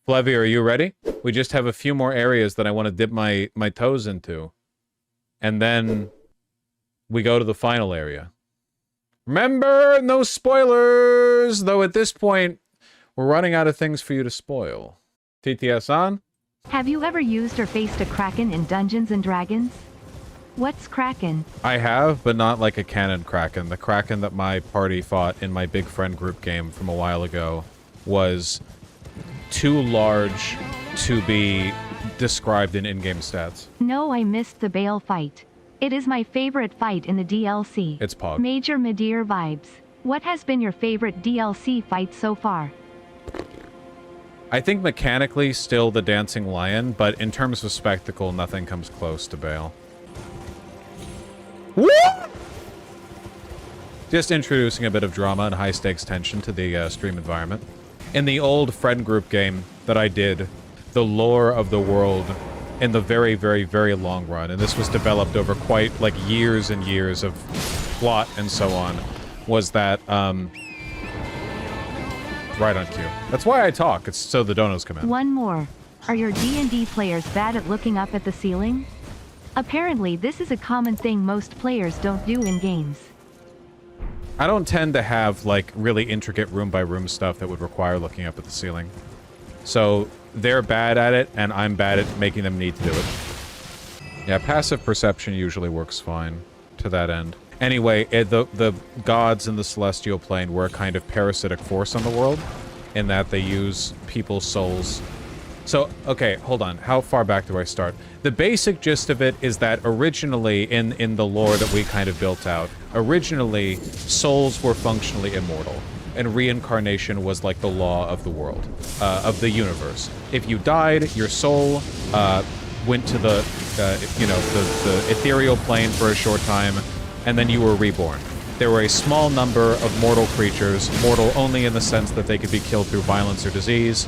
Flevi, are you ready? We just have a few more areas that I want to dip my toes into. And then we go to the final area. Remember, no spoilers! Though at this point, we're running out of things for you to spoil. TTS on? Have you ever used or faced a Kraken in Dungeons & Dragons? What's Kraken? I have, but not like a canon Kraken. The Kraken that my party fought in my big friend group game from a while ago was too large to be described in in-game stats. No, I missed the Bale fight. It is my favorite fight in the DLC. It's Pog. Major Meteor vibes. What has been your favorite DLC fight so far? I think mechanically still the Dancing Lion, but in terms of spectacle, nothing comes close to Bale. What? Just introducing a bit of drama and high-stakes tension to the stream environment. In the old friend group game that I did, the lore of the world in the very, very, very long run, and this was developed over quite, like, years and years of plot and so on, was that, right on cue. That's why I talk, it's so the donos come in. One more. Are your D&D players bad at looking up at the ceiling? Apparently, this is a common thing most players don't do in games. I don't tend to have, like, really intricate room-by-room stuff that would require looking up at the ceiling. So, they're bad at it, and I'm bad at making them need to do it. Yeah, passive perception usually works fine to that end. Anyway, the gods in the celestial plane were a kind of parasitic force on the world, in that they use people's souls. So, okay, hold on. How far back do I start? The basic gist of it is that originally, in the lore that we kind of built out, originally, souls were functionally immortal, and reincarnation was like the law of the world, of the universe. If you died, your soul went to the, you know, the ethereal plane for a short time, and then you were reborn. There were a small number of mortal creatures, mortal only in the sense that they could be killed through violence or disease.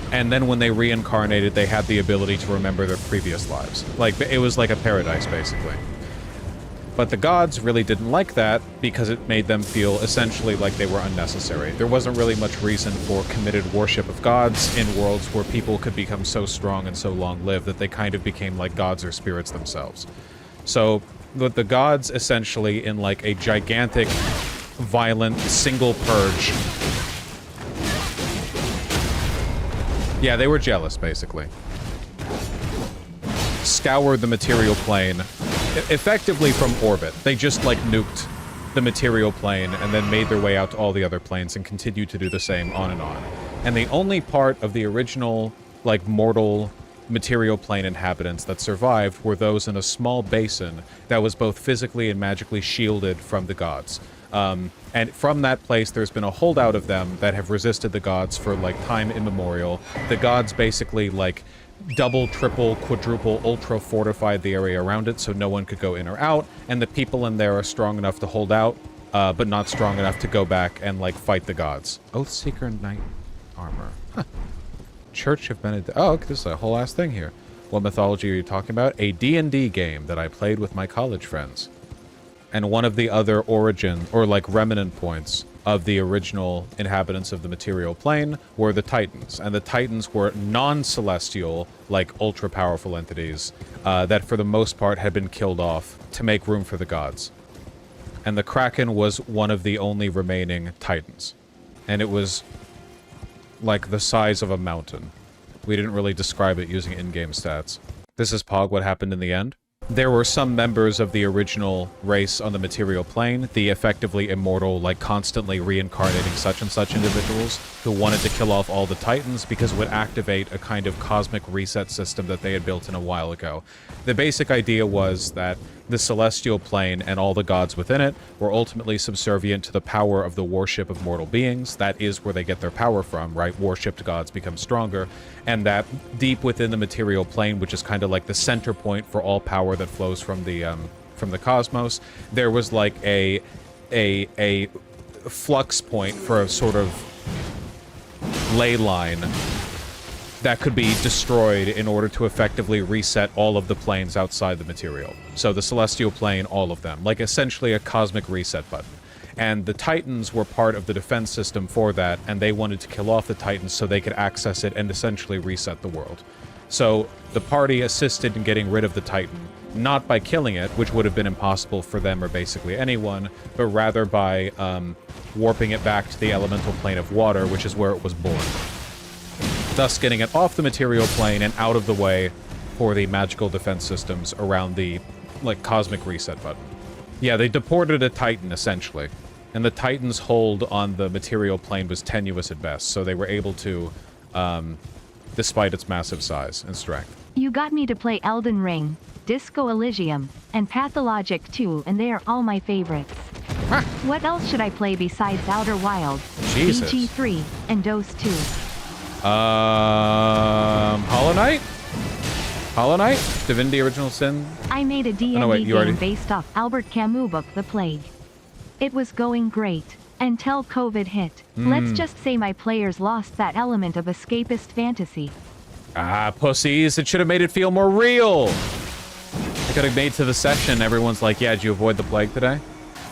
And then when they reincarnated, they had the ability to remember their previous lives. Like, it was like a paradise, basically. But the gods really didn't like that because it made them feel essentially like they were unnecessary. There wasn't really much reason for committed worship of gods in worlds where people could become so strong and so long-lived that they kind of became like gods or spirits themselves. So, the gods essentially, in like a gigantic, violent, single purge... Yeah, they were jealous, basically. Scoured the material plane, effectively from orbit. They just, like, nuked the material plane and then made their way out to all the other planes and continued to do the same on and on. And the only part of the original, like, mortal material plane inhabitants that survived were those in a small basin that was both physically and magically shielded from the gods. And from that place, there's been a holdout of them that have resisted the gods for, like, time immemorial. The gods basically, like, double, triple, quadruple, ultra fortified the area around it so no one could go in or out, and the people in there are strong enough to hold out, but not strong enough to go back and, like, fight the gods. Oathseeker Knight Armor. Huh. Church of Benedict. Oh, okay, this is a whole ass thing here. What mythology are you talking about? A D&D game that I played with my college friends. And one of the other origin, or like remnant points, of the original inhabitants of the material plane were the Titans. And the Titans were non-celestial, like ultra-powerful entities, that for the most part had been killed off to make room for the gods. And the Kraken was one of the only remaining Titans. And it was like the size of a mountain. We didn't really describe it using in-game stats. This is Pog, what happened in the end. There were some members of the original race on the material plane, the effectively immortal, like constantly reincarnating such and such individuals, who wanted to kill off all the Titans because it would activate a kind of cosmic reset system that they had built in a while ago. The basic idea was that the celestial plane and all the gods within it were ultimately subservient to the power of the worship of mortal beings. That is where they get their power from, right? Worshipped gods become stronger. And that deep within the material plane, which is kind of like the center point for all power that flows from the cosmos, there was like a flux point for a sort of ley line that could be destroyed in order to effectively reset all of the planes outside the material. So the celestial plane, all of them. Like essentially a cosmic reset button. And the Titans were part of the defense system for that, and they wanted to kill off the Titans so they could access it and essentially reset the world. So the party assisted in getting rid of the Titan, not by killing it, which would have been impossible for them or basically anyone, but rather by warping it back to the elemental plane of water, which is where it was born. Thus getting it off the material plane and out of the way for the magical defense systems around the, like, cosmic reset button. Yeah, they deported a Titan, essentially. And the Titan's hold on the material plane was tenuous at best, so they were able to, despite its massive size and strength. You got me to play Elden Ring, Disco Elysium, and Pathologic 2, and they are all my favorites. Huh. What else should I play besides Outer Wilds, Jesus. BG3, and Dose 2? Hollow Knight? Hollow Knight? Divinity Original Sin? I made a D&D game based off Albert Camus' book, The Plague. It was going great. Until COVID hit. Let's just say my players lost that element of escapist fantasy. Ah, pussies. It should have made it feel more real. I could have made to the session. Everyone's like, yeah, did you avoid the plague today?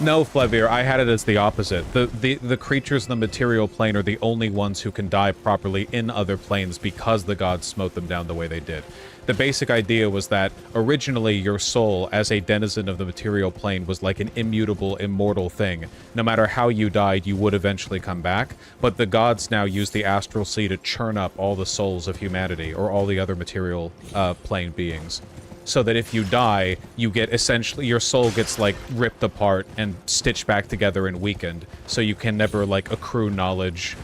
No, Flevier, I had it as the opposite. The creatures in the material plane are the only ones who can die properly in other planes because the gods smote them down the way they did. The basic idea was that originally your soul, as a denizen of the material plane, was like an immutable, immortal thing. No matter how you died, you would eventually come back. But the gods now use the astral sea to churn up all the souls of humanity, or all the other material plane beings. So that if you die, you get essentially, your soul gets like ripped apart and stitched back together and weakened, so you can never like accrue knowledge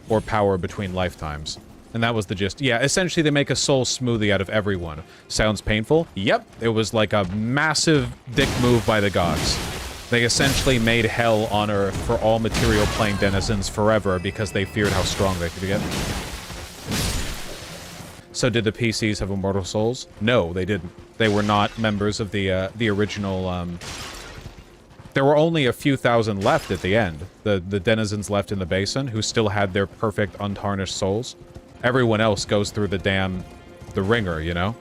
or power between lifetimes. And that was the gist. Yeah, essentially they make a soul smoothie out of everyone. Sounds painful? Yep. It was like a massive dick move by the gods. They essentially made hell on Earth for all material plane denizens forever because they feared how strong they could get. So did the PCs have immortal souls? No, they didn't. They were not members of the original, There were only a few thousand left at the end. The denizens left in the basin who still had their perfect untarnished souls. Everyone else goes through the ringer, you know?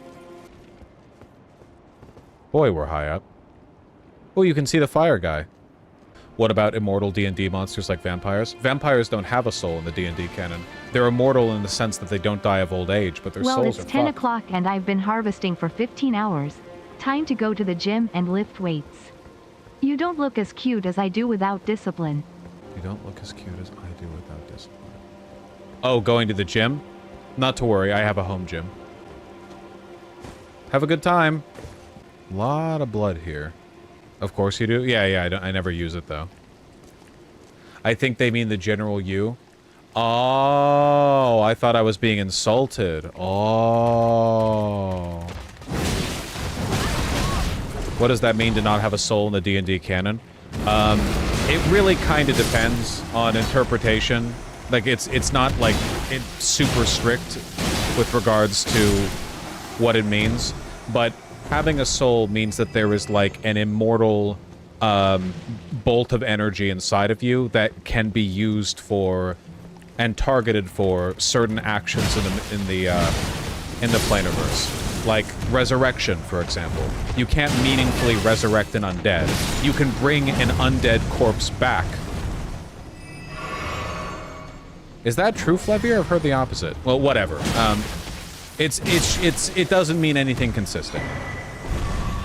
Boy, we're high up. Oh, you can see the fire guy. What about immortal D&D monsters like vampires? Vampires don't have a soul in the D&D canon. They're immortal in the sense that they don't die of old age, but their souls are Well, it's 10 o'clock and I've been harvesting for 15 hours. Time to go to the gym and lift weights. You don't look as cute as I do without discipline. You don't look as cute as I do without discipline. Oh, going to the gym? Not to worry, I have a home gym. Have a good time. Lot of blood here. Of course you do? Yeah, I never use it, though. I think they mean the general you. Oh, I thought I was being insulted. Oh. What does that mean to not have a soul in the D&D canon? It really kind of depends on interpretation. Like, it's not, like, it's super strict with regards to what it means, but having a soul means that there is, like, an immortal bolt of energy inside of you that can be used for and targeted for certain actions in the Planiverse. Like resurrection, for example. You can't meaningfully resurrect an undead. You can bring an undead corpse back. Is that true, Flevier? I've heard the opposite. Well, whatever. It doesn't mean anything consistent.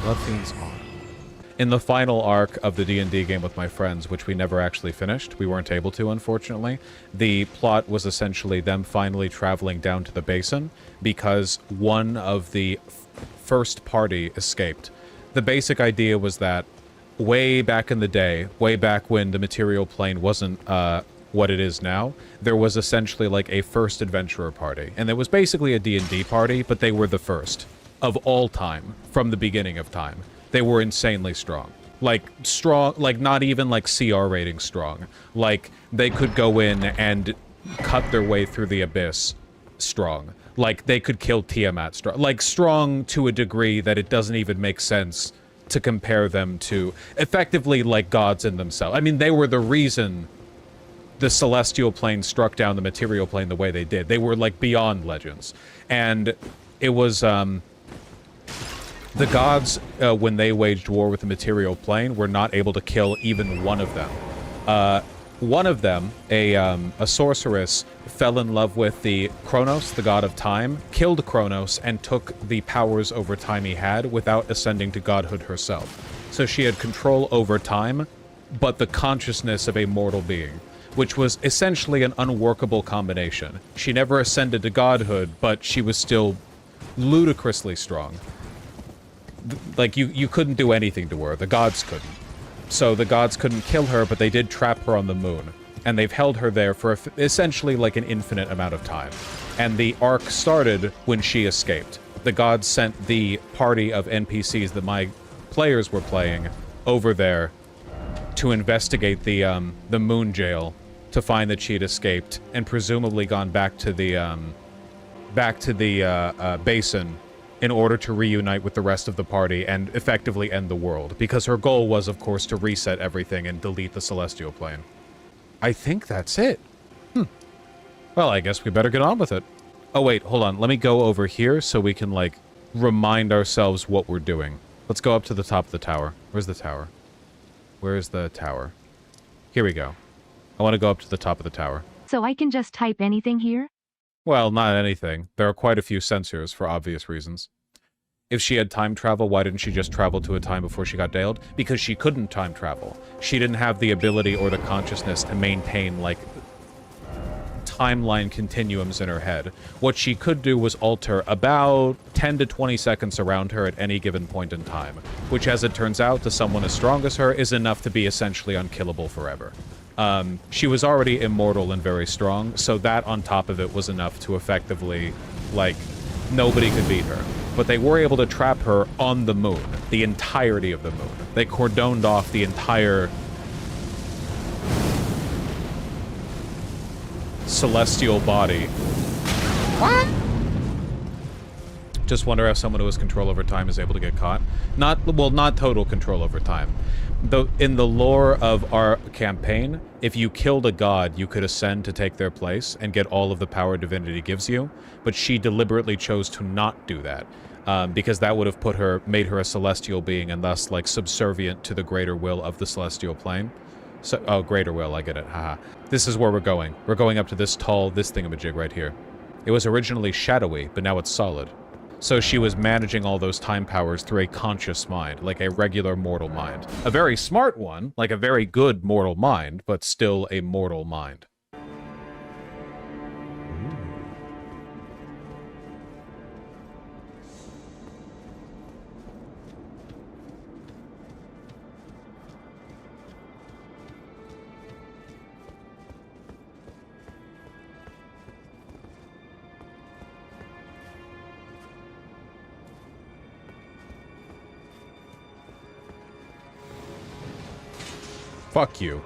Blood Fiends on. In the final arc of the D&D game with my friends, which we never actually finished, we weren't able to, unfortunately, the plot was essentially them finally traveling down to the basin because one of the first party escaped. The basic idea was that way back in the day, way back when the material plane wasn't what it is now, there was essentially like a first adventurer party. And it was basically a D&D party, but they were the first of all time, from the beginning of time. They were insanely strong. Like, strong, like, not even, like, CR rating strong. Like, they could go in and cut their way through the abyss strong. Like, they could kill Tiamat strong. Like, strong to a degree that it doesn't even make sense to compare them to, effectively, like, gods in themselves. I mean, they were the reason the celestial plane struck down the material plane the way they did. They were, like, beyond legends. And it was, the gods, when they waged war with the material plane, were not able to kill even one of them. One of them, a sorceress, fell in love with the Kronos, the god of time, killed Kronos, and took the powers over time he had without ascending to godhood herself. So she had control over time, but the consciousness of a mortal being, which was essentially an unworkable combination. She never ascended to godhood, but she was still ludicrously strong. Like, you couldn't do anything to her. The gods couldn't. So the gods couldn't kill her, but they did trap her on the moon. And they've held her there for essentially like an infinite amount of time. And the arc started when she escaped. The gods sent the party of NPCs that my players were playing over there to investigate the moon jail to find that she'd escaped and presumably gone back to the basin in order to reunite with the rest of the party and effectively end the world, because her goal was, of course, to reset everything and delete the celestial plane. I think that's it. Well, I guess we better get on with it. Oh, wait, hold on. Let me go over here so we can, like, remind ourselves what we're doing. Let's go up to the top of the tower. Where's the tower? Where's the tower? Here we go. I want to go up to the top of the tower. So I can just type anything here? Well, not anything. There are quite a few censors for obvious reasons. If she had time travel, why didn't she just travel to a time before she got nailed? Because she couldn't time travel. She didn't have the ability or the consciousness to maintain, like, timeline continuums in her head. What she could do was alter about 10 to 20 seconds around her at any given point in time, which, as it turns out, to someone as strong as her, is enough to be essentially unkillable forever. She was already immortal and very strong, so that on top of it was enough to effectively, like, nobody could beat her. But they were able to trap her on the moon, the entirety of the moon. They cordoned off the entire celestial body. What? Just wonder if someone who has control over time is able to get caught. Not total control over time. Though in the lore of our campaign, if you killed a god, you could ascend to take their place and get all of the power divinity gives you. But she deliberately chose to not do that, because that would have made her a celestial being and thus, like, subservient to the greater will of the celestial plane. So, oh, greater will, I get it, haha. This is where we're going. We're going up to this thingamajig right here. It was originally shadowy, but now it's solid. So she was managing all those time powers through a conscious mind, like a regular mortal mind. A very smart one, like a very good mortal mind, but still a mortal mind. Fuck you.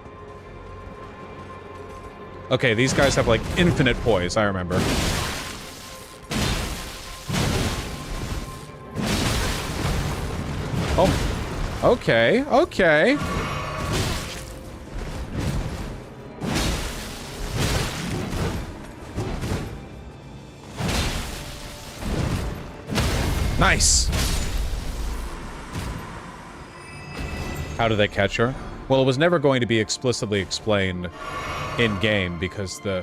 Okay, these guys have, like, infinite poise, I remember. Oh. Okay, okay. Nice! How did they catch her? Well, it was never going to be explicitly explained in-game because the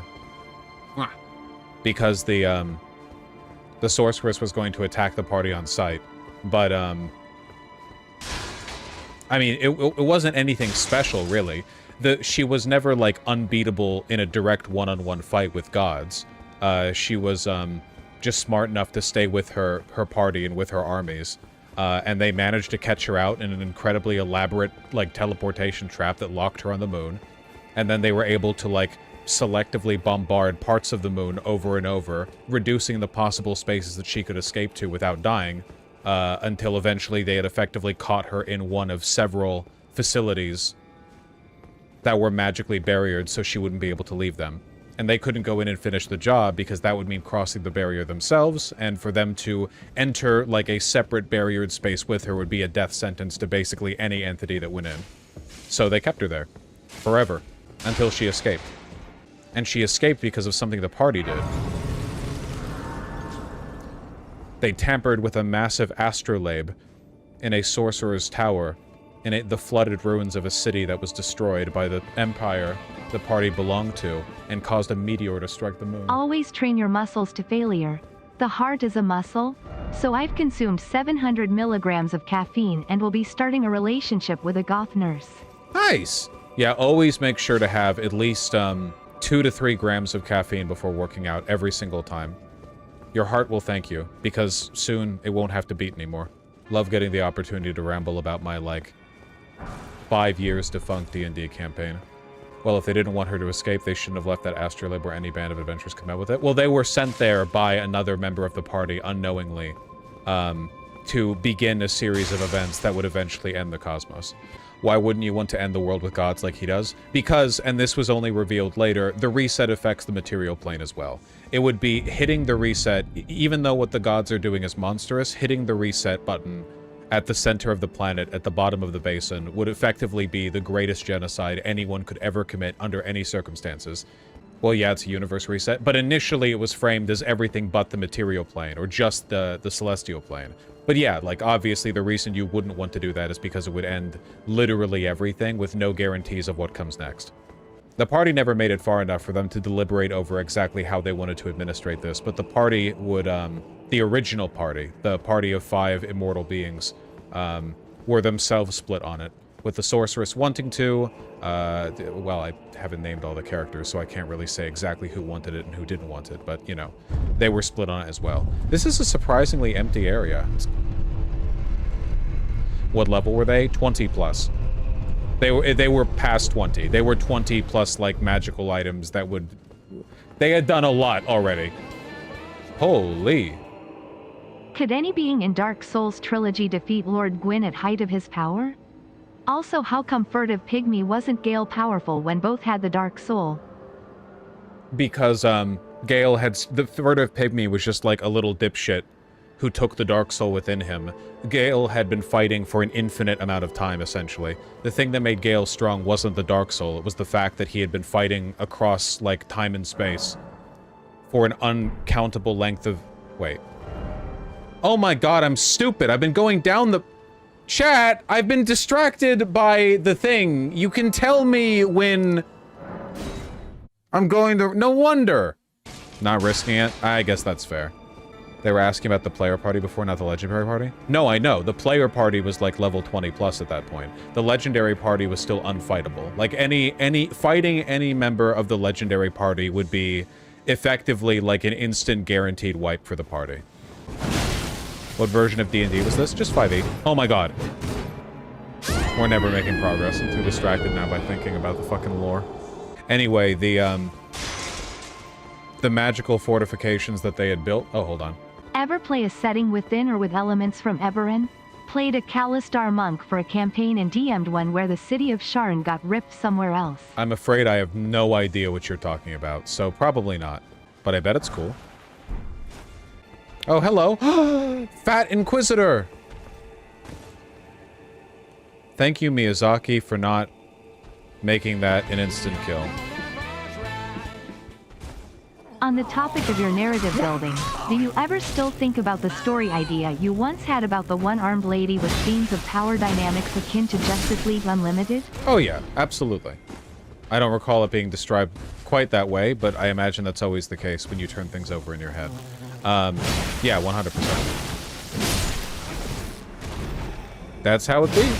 sorceress was going to attack the party on sight. But, I mean, it wasn't anything special, really. She was never, like, unbeatable in a direct one-on-one fight with gods. She was, just smart enough to stay with her party and with her armies. And they managed to catch her out in an incredibly elaborate, like, teleportation trap that locked her on the moon. And then they were able to, like, selectively bombard parts of the moon over and over, reducing the possible spaces that she could escape to without dying, until eventually they had effectively caught her in one of several facilities that were magically barriered so she wouldn't be able to leave them. And they couldn't go in and finish the job because that would mean crossing the barrier themselves, and for them to enter, like, a separate barriered space with her would be a death sentence to basically any entity that went in. So they kept her there. Forever. Until she escaped. And she escaped because of something the party did. They tampered with a massive astrolabe in a sorcerer's tower in the flooded ruins of a city that was destroyed by the empire the party belonged to and caused a meteor to strike the moon. Always train your muscles to failure. The heart is a muscle, so I've consumed 700 milligrams of caffeine and will be starting a relationship with a goth nurse. Nice! Yeah, always make sure to have at least 2 to 3 grams of caffeine before working out every single time. Your heart will thank you, because soon it won't have to beat anymore. Love getting the opportunity to ramble about my, like, 5 years defunct D&D campaign. Well, if they didn't want her to escape, they shouldn't have left that astrolabe where any band of adventurers come out with it. Well, they were sent there by another member of the party, unknowingly, to begin a series of events that would eventually end the cosmos. Why wouldn't you want to end the world with gods like he does? Because, and this was only revealed later, the reset affects the material plane as well. It would be hitting the reset, even though what the gods are doing is monstrous, hitting the reset button at the center of the planet, at the bottom of the basin, would effectively be the greatest genocide anyone could ever commit under any circumstances. Well, yeah, it's a universe reset, but initially it was framed as everything but the material plane, or just the celestial plane. But yeah, like, obviously the reason you wouldn't want to do that is because it would end literally everything with no guarantees of what comes next. The party never made it far enough for them to deliberate over exactly how they wanted to administrate this, but the party would, the original party, the party of 5 immortal beings, were themselves split on it, with the sorceress wanting to, well, I haven't named all the characters, so I can't really say exactly who wanted it and who didn't want it, but, you know, they were split on it as well. This is a surprisingly empty area. What level were they? 20 plus. They were past 20. They were 20 plus, like, magical items that would... They had done a lot already. Holy. Could any being in Dark Souls trilogy defeat Lord Gwyn at height of his power? Also, how come Furtive Pygmy wasn't Gale powerful when both had the Dark Soul? Because, Gale had... The Furtive Pygmy was just like a little dipshit who took the Dark Soul within him. Gale had been fighting for an infinite amount of time, essentially. The thing that made Gale strong wasn't the Dark Soul, it was the fact that he had been fighting across, like, time and space for an uncountable length of... Wait. Oh my god, I'm stupid! I've been going down the... Chat! I've been distracted by the thing. You can tell me when... I'm going to... No wonder! Not risking it? I guess that's fair. They were asking about the player party before, not the legendary party? No, I know. The player party was like level 20 plus at that point. The legendary party was still unfightable. Like fighting any member of the legendary party would be effectively like an instant guaranteed wipe for the party. What version of D&D was this? Just 5.8. Oh my god. We're never making progress. I'm too distracted now by thinking about the fucking lore. Anyway, the magical fortifications that they had built... Oh, hold on. Ever play a setting within or with elements from Eberron? Played a Kalistar monk for a campaign and DM'd one where the city of Sharn got ripped somewhere else. I'm afraid I have no idea what you're talking about, so probably not. But I bet it's cool. Oh, hello! Fat Inquisitor! Thank you, Miyazaki, for not making that an instant kill. On the topic of your narrative building, do you ever still think about the story idea you once had about the one-armed lady with themes of power dynamics akin to Justice League Unlimited? Oh yeah, absolutely. I don't recall it being described quite that way, but I imagine that's always the case when you turn things over in your head. Yeah, 100%. That's how it be.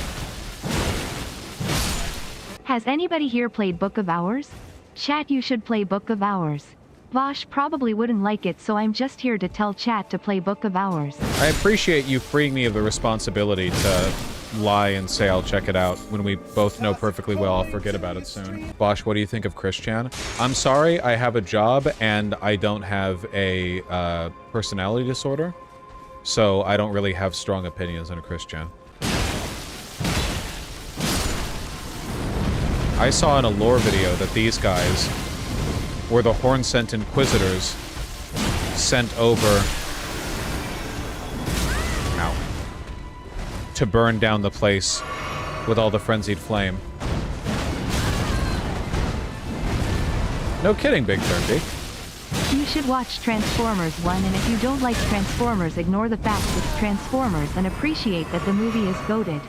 Has anybody here played Book of Hours? Chat, you should play Book of Hours. Vaush probably wouldn't like it, so I'm just here to tell chat to play Book of Hours. I appreciate you freeing me of the responsibility to lie and say I'll check it out when we both know perfectly well I'll forget about it soon. Vaush, what do you think of Christian? I'm sorry, I have a job and I don't have a personality disorder, so I don't really have strong opinions on Christian. I saw in a lore video that these guys were the horn-sent Inquisitors sent over to burn down the place with all the frenzied flame. No kidding, Big Turkey. You should watch Transformers 1, and if you don't like Transformers, ignore the fact it's Transformers and appreciate that the movie is goated.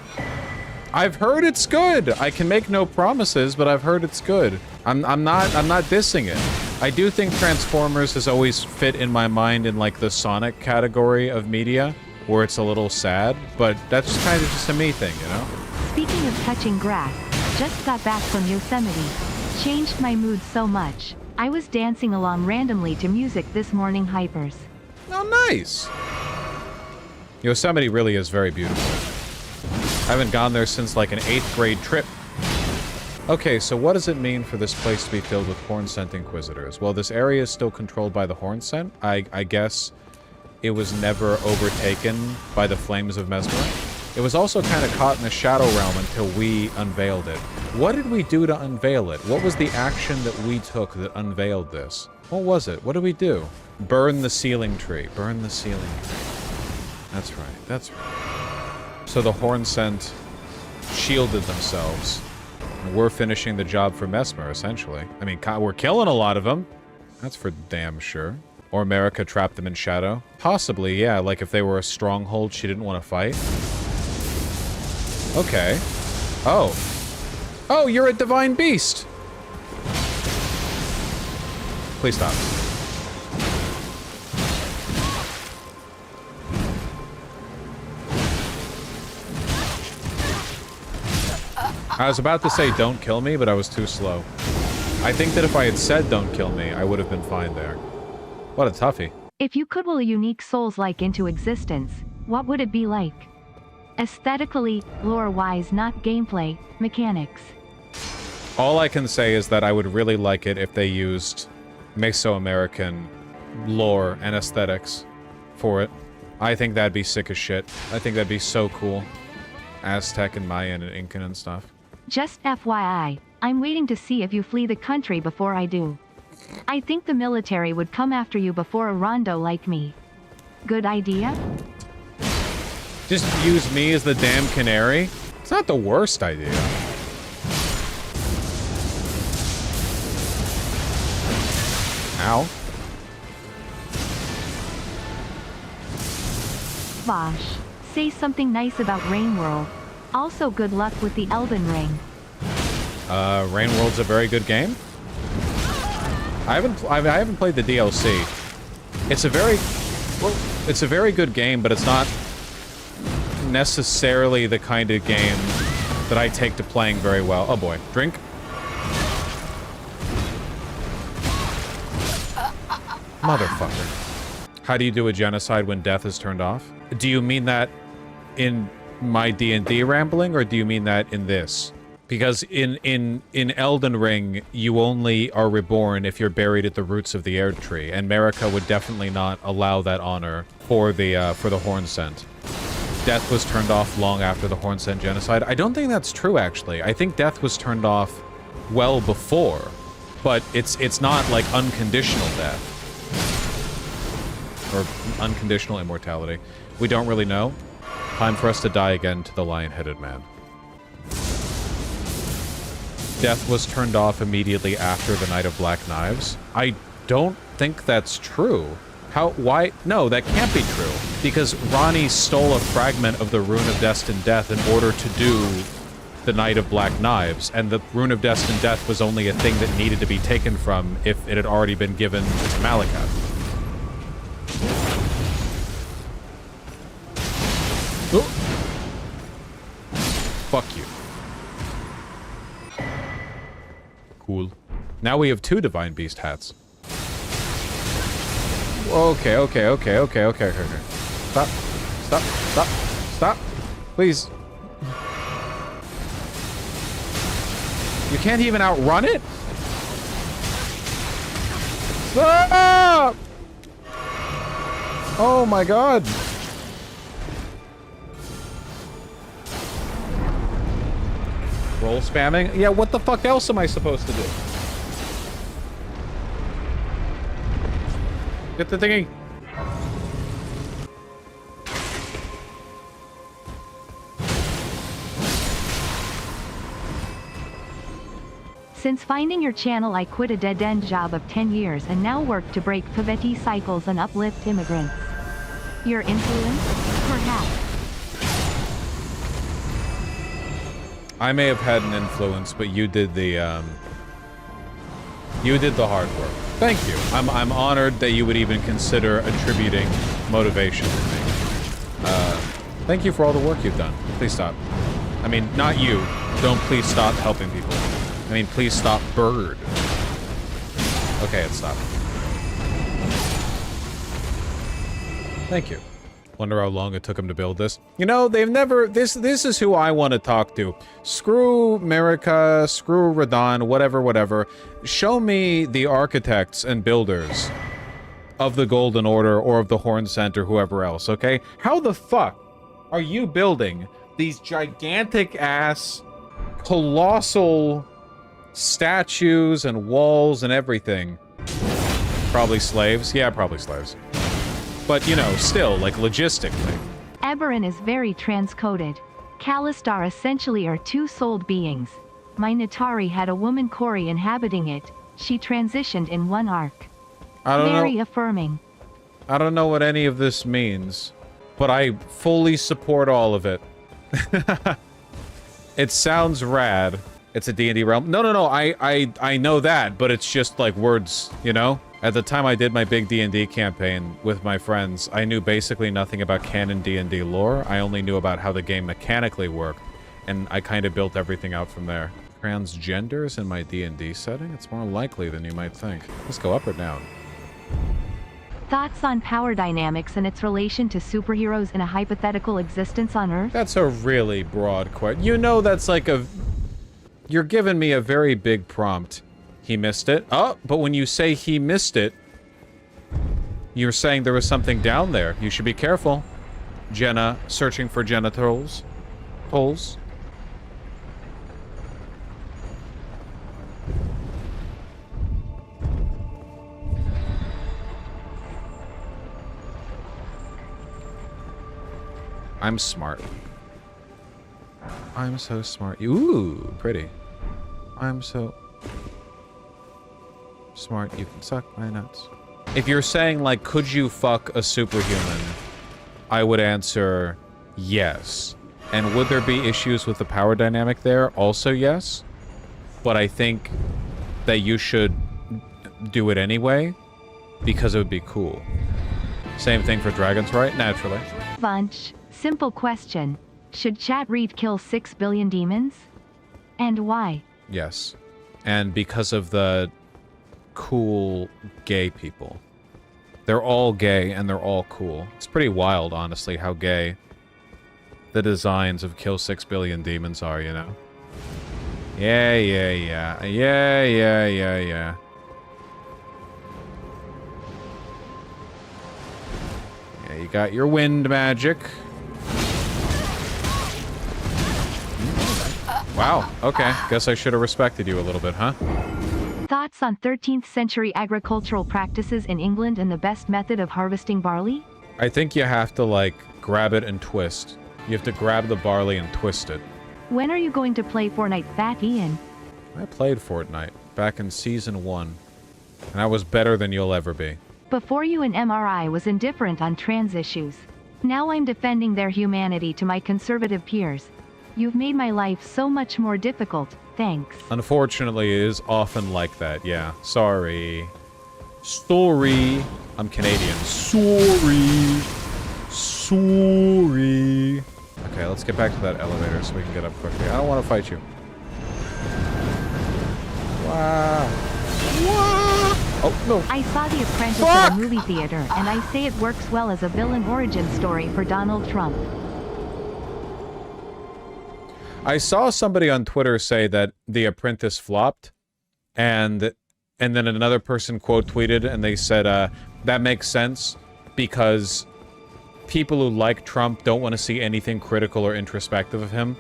I've heard it's good. I can make no promises, but I've heard it's good. I'm not dissing it. I do think Transformers has always fit in my mind in like the Sonic category of media, where it's a little sad, but that's kind of just a me thing, you know? Speaking of touching grass, just got back from Yosemite. Changed my mood so much. I was dancing along randomly to music this morning. Hypers. Oh, nice. Yosemite really is very beautiful. I haven't gone there since like an 8th grade trip. Okay, so what does it mean for this place to be filled with horn-scent Inquisitors? Well, this area is still controlled by the horn-scent. I guess it was never overtaken by the flames of Mesmer. It was also kind of caught in the Shadow Realm until we unveiled it. What did we do to unveil it? What was the action that we took that unveiled this? What was it? What did we do? Burn the ceiling tree. Burn the ceiling tree. That's right. That's right. So the horn-scent shielded themselves. And we're finishing the job for Mesmer, essentially. I mean, we're killing a lot of them. That's for damn sure. Or America trapped them in shadow. Possibly, yeah, like if they were a stronghold she didn't want to fight. Okay. Oh. Oh, you're a divine beast! Please stop. I was about to say don't kill me, but I was too slow. I think that if I had said don't kill me, I would have been fine there. What a toughie. If you could will a unique Souls-like into existence, what would it be like? Aesthetically, lore-wise, not gameplay, mechanics. All I can say is that I would really like it if they used Mesoamerican lore and aesthetics for it. I think that'd be sick as shit. I think that'd be so cool. Aztec and Mayan and Incan and stuff. Just FYI, I'm waiting to see if you flee the country before I do. I think the military would come after you before a rondo like me. Good idea? Just use me as the damn canary? It's not the worst idea. Ow. Vaush, say something nice about Rainworld. Also good luck with the Elden Ring. Rainworld's a very good game. I haven't played the DLC. It's a very good game, but it's not necessarily the kind of game that I take to playing very well. Oh boy, drink. Motherfucker. How do you do a genocide when death is turned off? Do you mean that in my D&D rambling, or do you mean that in this? Because in Elden Ring, you only are reborn if you're buried at the roots of the Erd Tree, and America would definitely not allow that honor for the Hornscent. Death was turned off long after the Hornscent genocide. I don't think that's true, actually. I think death was turned off well before, but it's not like unconditional death. Or unconditional immortality. We don't really know. Time for us to die again to the lion-headed man. Death was turned off immediately after the Night of Black Knives. I don't think that's true. Why? No, that can't be true. Because Ronnie stole a fragment of the Rune of Destined Death in order to do the Night of Black Knives, and the Rune of Destined Death was only a thing that needed to be taken from if it had already been given to Malakat. Oh. Fuck you. Cool. Now we have 2 Divine Beast hats. Okay. Stop. Please. You can't even outrun it? Stop! Oh my god. Roll spamming? Yeah, what the fuck else am I supposed to do? Get the thingy. Since finding your channel, I quit a dead-end job of 10 years and now work to break poverty cycles and uplift immigrants. Your influence? Perhaps. I may have had an influence, but you did the hard work. Thank you. I'm honored that you would even consider attributing motivation to me. Thank you for all the work you've done. Please stop. I mean, not you. Don't please stop helping people. I mean, please stop, bird. Okay, it stopped. Thank you. Wonder how long it took him to build this. You know, they've never... This is who I want to talk to. Screw America, screw Radon, whatever. Show me the architects and builders of the Golden Order or of the Horn Center, whoever else, okay? How the fuck are you building these gigantic-ass, colossal statues and walls and everything? Probably slaves? Yeah, probably slaves. But, you know, still, like, logistically. Eberron is very transcoded. Kalistar essentially are two-souled beings. My Natari had a woman Kori inhabiting it. She transitioned in one arc. Very affirming. I don't know what any of this means, but I fully support all of it. It sounds rad. It's a D&D realm. No, I know that, but it's just like words, you know? At the time I did my big D&D campaign with my friends, I knew basically nothing about canon D&D lore. I only knew about how the game mechanically worked, and I kind of built everything out from there. Transgenders in my D&D setting? It's more likely than you might think. Let's go up or down. Thoughts on power dynamics and its relation to superheroes in a hypothetical existence on Earth? That's a really broad question. You know, that's like a... You're giving me a very big prompt. He missed it. Oh, but when you say he missed it, you're saying there was something down there. You should be careful. Jenna, searching for genitals. Holes. I'm smart. I'm so smart. Ooh, pretty. I'm so... smart, you can suck my nuts. If you're saying, like, could you fuck a superhuman, I would answer yes. And would there be issues with the power dynamic there? Also yes. But I think that you should do it anyway, because it would be cool. Same thing for dragons, right? Naturally. Vaush, simple question. Should chat read kill 6 billion demons? And why? Yes. And because of the cool gay people. They're all gay and they're all cool. It's pretty wild, honestly, how gay the designs of Kill 6 Billion Demons are, you know? Yeah. Yeah, you got your wind magic. Wow, okay. Guess I should have respected you a little bit, huh? Thoughts on 13th century agricultural practices in England and the best method of harvesting barley? I think you have to, like, grab it and twist. You have to grab the barley and twist it. When are you going to play Fortnite, Fat Ian? I played Fortnite back in Season 1, and I was better than you'll ever be. Before you and MRI was indifferent on trans issues. Now I'm defending their humanity to my conservative peers. You've made my life so much more difficult. Thanks. Unfortunately, it is often like that, yeah. Sorry. Sorry. I'm Canadian. Sorry. Sorry. Okay, let's get back to that elevator so we can get up quickly. I don't want to fight you. Wow. Wow. Oh, no. I saw The Apprentice at a movie theater, and I say it works well as a villain origin story for Donald Trump. I saw somebody on Twitter say that The Apprentice flopped, and then another person quote tweeted, and they said, that makes sense, because people who like Trump don't want to see anything critical or introspective of him.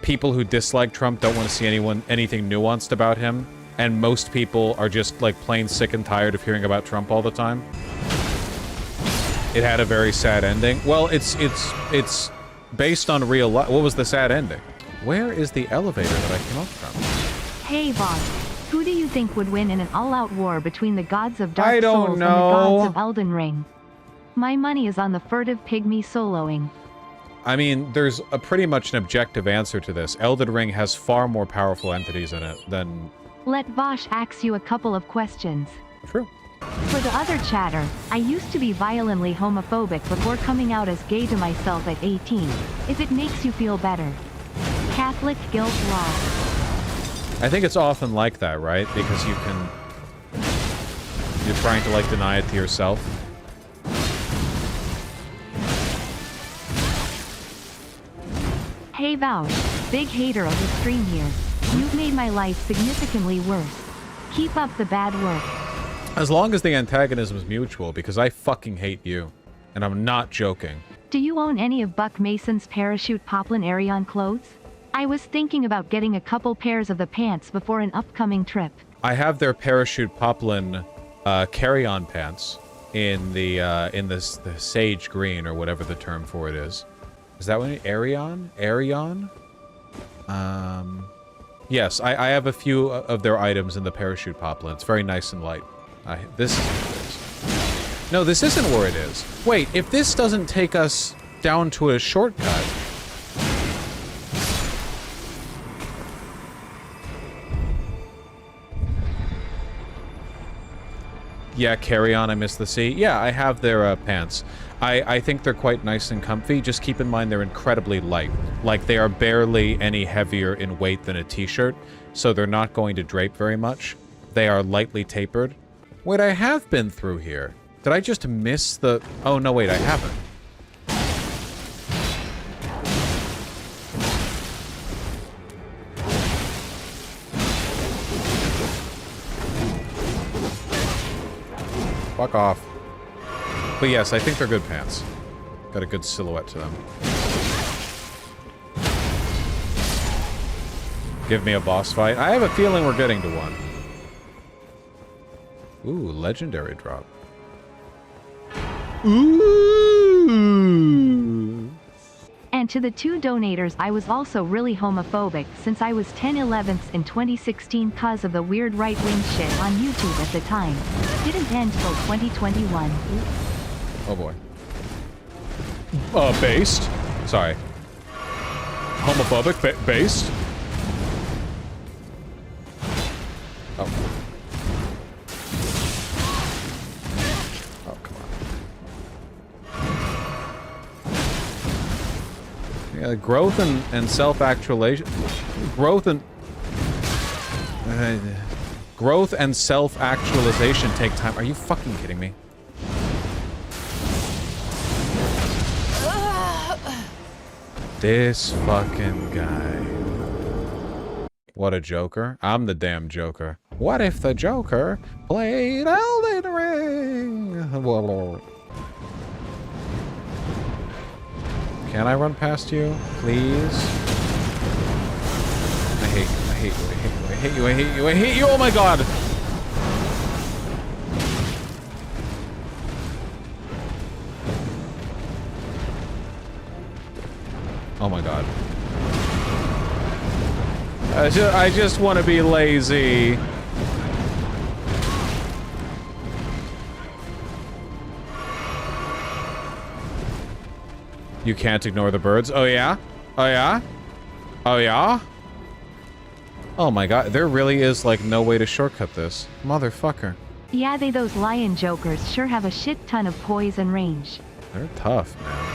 People who dislike Trump don't want to see anything nuanced about him, and most people are just, like, plain sick and tired of hearing about Trump all the time. It had a very sad ending. Well, it's based on real life. What was the sad ending? Where is the elevator that I came up from? Hey, Vaush. Who do you think would win in an all-out war between the gods of Dark I don't Souls know. and the gods of Elden Ring? My money is on the furtive pygmy soloing. I mean, there's a pretty much an objective answer to this. Elden Ring has far more powerful entities in it than... Let Vaush ask you a couple of questions. True. For the other chatter, I used to be violently homophobic before coming out as gay to myself at 18. If it makes you feel better. Catholic guilt law. I think it's often like that, right? Because you can... You're trying to, like, deny it to yourself. Hey Vaush, big hater of the stream here. You've made my life significantly worse. Keep up the bad work. As long as the antagonism is mutual, because I fucking hate you. And I'm not joking. Do you own any of Buck Mason's parachute poplin Arion clothes? I was thinking about getting a couple pairs of the pants before an upcoming trip. I have their parachute poplin carry-on pants in the sage green, or whatever the term for it is. Is that what Arion? Arion? Yes, I have a few of their items in the parachute poplin. It's very nice and light. This is where it is. No, this isn't where it is. Wait, if this doesn't take us down to a shortcut... Yeah, carry on, I miss the sea. Yeah, I have their pants. I think they're quite nice and comfy. Just keep in mind they're incredibly light. Like, they are barely any heavier in weight than a t-shirt, so they're not going to drape very much. They are lightly tapered. Wait, I have been through here. Did I just miss the... Oh, no, wait, I haven't. Fuck off. But yes, I think they're good pants. Got a good silhouette to them. Give me a boss fight. I have a feeling we're getting to one. Ooh, legendary drop. Ooh. And to the two donators, I was also really homophobic since I was 10/11ths in 2016 cause of the weird right-wing shit on YouTube at the time. Didn't end till 2021. Oh boy. Based? Sorry. Homophobic? Based? Oh. Oh, come on. Yeah, growth and self-actualization... Growth and self-actualization take time. Are you fucking kidding me? This fucking guy. What a joker. I'm the damn joker. What if the Joker played Elden Ring? Can I run past you? Please? I hate you, I hate you, I hate you, I hate you, I hate you, I hate you, oh my god! Oh my god. I just want to be lazy. You can't ignore the birds. Oh yeah? Oh yeah? Oh yeah? Oh my god, there really is like no way to shortcut this. Motherfucker. Yeah, those lion jokers sure have a shit ton of poise and range. They're tough, man.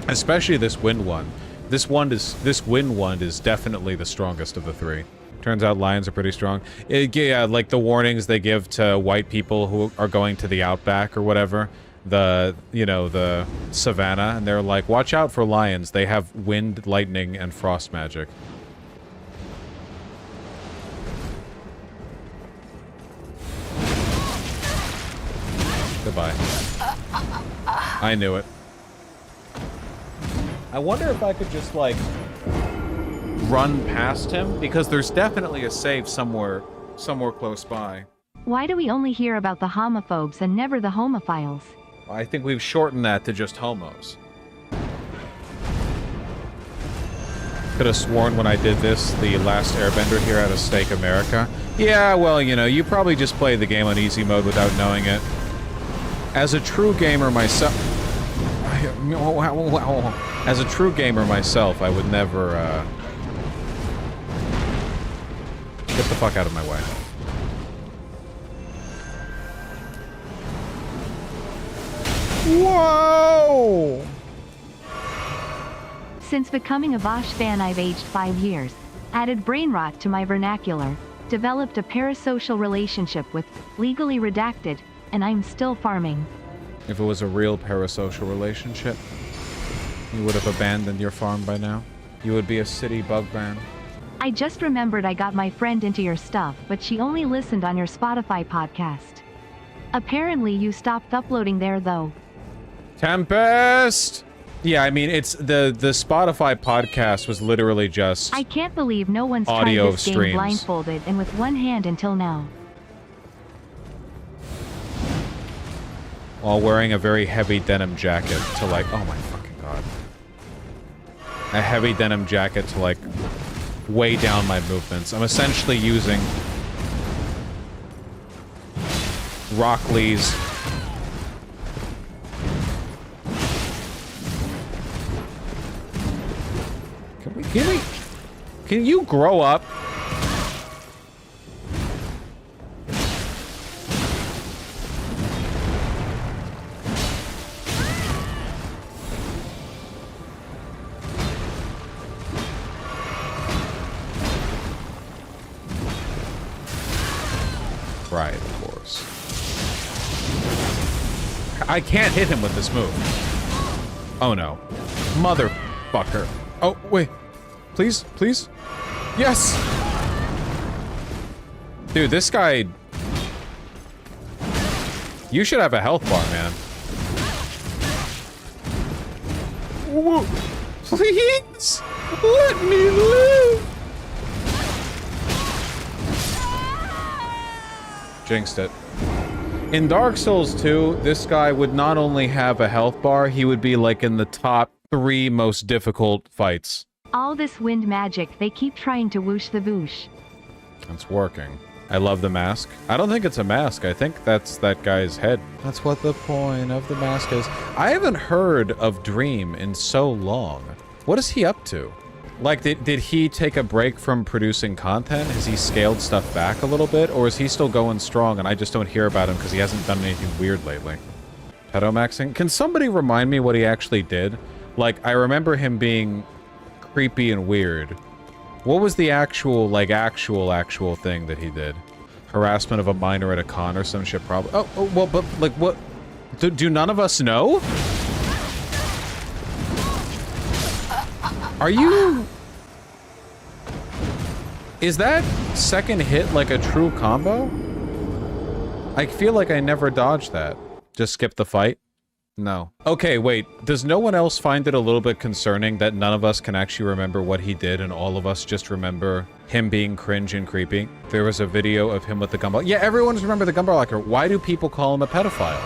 Especially this wind one. This wind one is definitely the strongest of the three. Turns out lions are pretty strong. Yeah, like the warnings they give to white people who are going to the outback or whatever. The savannah, and they're like, watch out for lions. They have wind, lightning, and frost magic. Goodbye. I knew it. I wonder if I could just, like, run past him, because there's definitely a save somewhere close by. Why do we only hear about the homophobes and never the homophiles? I think we've shortened that to just homos. Could have sworn when I did this, the last Airbender here out of Stake America. Yeah, well, you know, you probably just played the game on easy mode without knowing it. As a true gamer myself... I As a true gamer myself, I would never, get the fuck out of my way. Whoa! Since becoming a Vaush fan, I've aged 5 years, added brain rot to my vernacular, developed a parasocial relationship with legally redacted, and I'm still farming. If it was a real parasocial relationship, you would have abandoned your farm by now. You would be a city bugman. I just remembered I got my friend into your stuff, but she only listened on your Spotify podcast. Apparently you stopped uploading there though. Tempest! Yeah, I mean, it's the Spotify podcast was literally just I can't believe no one's audio tried this game streams. blindfolded and with one hand until now. While wearing a very heavy denim jacket to like, oh my fucking god. A heavy denim jacket to like weigh down my movements. I'm essentially using Rock Lee's Can you grow up? Right, of course. I can't hit him with this move. Oh no. Motherfucker. Oh, wait. Please, please. Yes! Dude, this guy... You should have a health bar, man. Whoa. Please! Let me live! Jinxed it. In Dark Souls 2, this guy would not only have a health bar, he would be like in the top 3 most difficult fights. All this wind magic, they keep trying to whoosh the Vaush. It's working. I love the mask. I don't think it's a mask. I think that's that guy's head. That's what the point of the mask is. I haven't heard of Dream in so long. What is he up to? Like, did he take a break from producing content? Has he scaled stuff back a little bit? Or is he still going strong and I just don't hear about him because he hasn't done anything weird lately? Pedo maxing? Can somebody remind me what he actually did? Like, I remember him being creepy and weird. What was the actual, like, actual thing that he did? Harassment of a minor at a con or some shit, probably. Oh, well, but, like, what? Do none of us know? Are you... Is that second hit, like, a true combo? I feel like I never dodged that. Just skip the fight? No. Okay, wait. Does no one else find it a little bit concerning that none of us can actually remember what he did and all of us just remember him being cringe and creepy? There was a video of him with the gumball. Yeah, everyone's remember the gumball locker. Why do people call him a pedophile?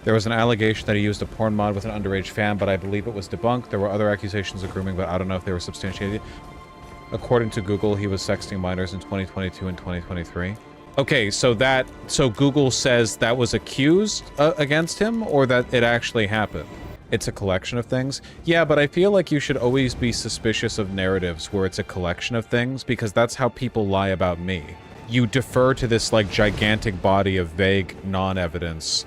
There was an allegation that he used a porn mod with an underage fan, but I believe it was debunked. There were other accusations of grooming, but I don't know if they were substantiated. According to Google, he was sexting minors in 2022 and 2023. Okay, so Google says that was accused against him, or that it actually happened? It's a collection of things? Yeah, but I feel like you should always be suspicious of narratives where it's a collection of things, because that's how people lie about me. You defer to this, like, gigantic body of vague non-evidence,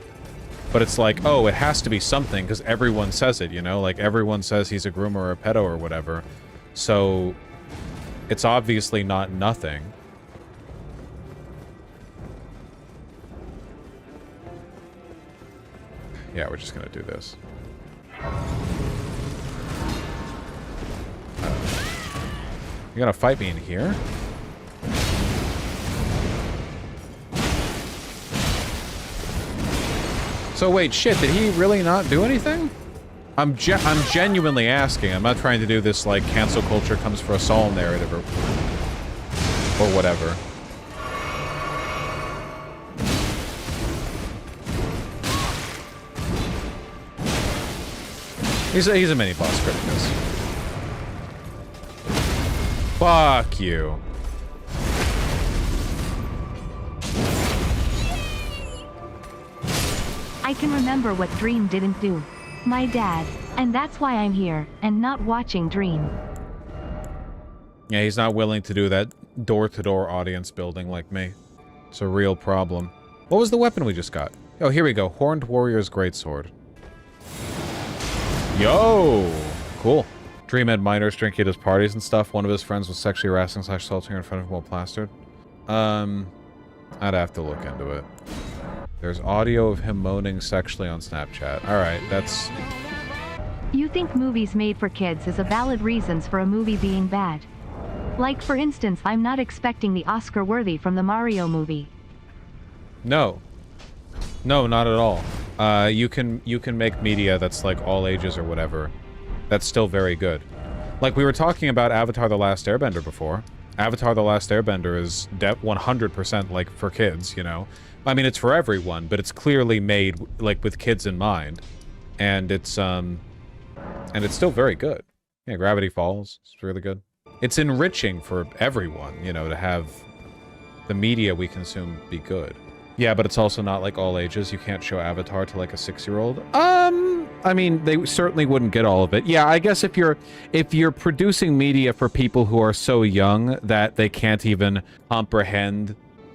but it's like, oh, it has to be something, because everyone says it, you know? Like, everyone says he's a groomer or a pedo or whatever. So, it's obviously not nothing. Yeah, we're just gonna do this. You gonna fight me in here? So wait, shit, did he really not do anything? I'm genuinely asking. I'm not trying to do this, like, cancel culture comes for us all narrative or whatever. He's a mini boss, Criticus. Fuck you. I can remember what Dream didn't do. My dad. And that's why I'm here, and not watching Dream. Yeah, he's not willing to do that door-to-door audience building like me. It's a real problem. What was the weapon we just got? Oh, here we go. Horned Warrior's Greatsword. Yo! Cool. Dream had minors drinking at his parties and stuff. One of his friends was sexually harassing / assaulting her in front of him while plastered. I'd have to look into it. There's audio of him moaning sexually on Snapchat. Alright, that's... You think movies made for kids is a valid reasons for a movie being bad. Like, for instance, I'm not expecting the Oscar-worthy from the Mario movie. No. No, not at all. You can make media that's like all ages or whatever. That's still very good. Like, we were talking about Avatar: The Last Airbender before. Avatar: The Last Airbender is 100% like for kids, you know? I mean, it's for everyone, but it's clearly made like with kids in mind. And it's still very good. Yeah, Gravity Falls. It's really good. It's enriching for everyone, you know, to have the media we consume be good. Yeah, but it's also not like all ages. You can't show Avatar to like a 6-year-old. I mean, they certainly wouldn't get all of it. Yeah, I guess if you're producing media for people who are so young that they can't even comprehend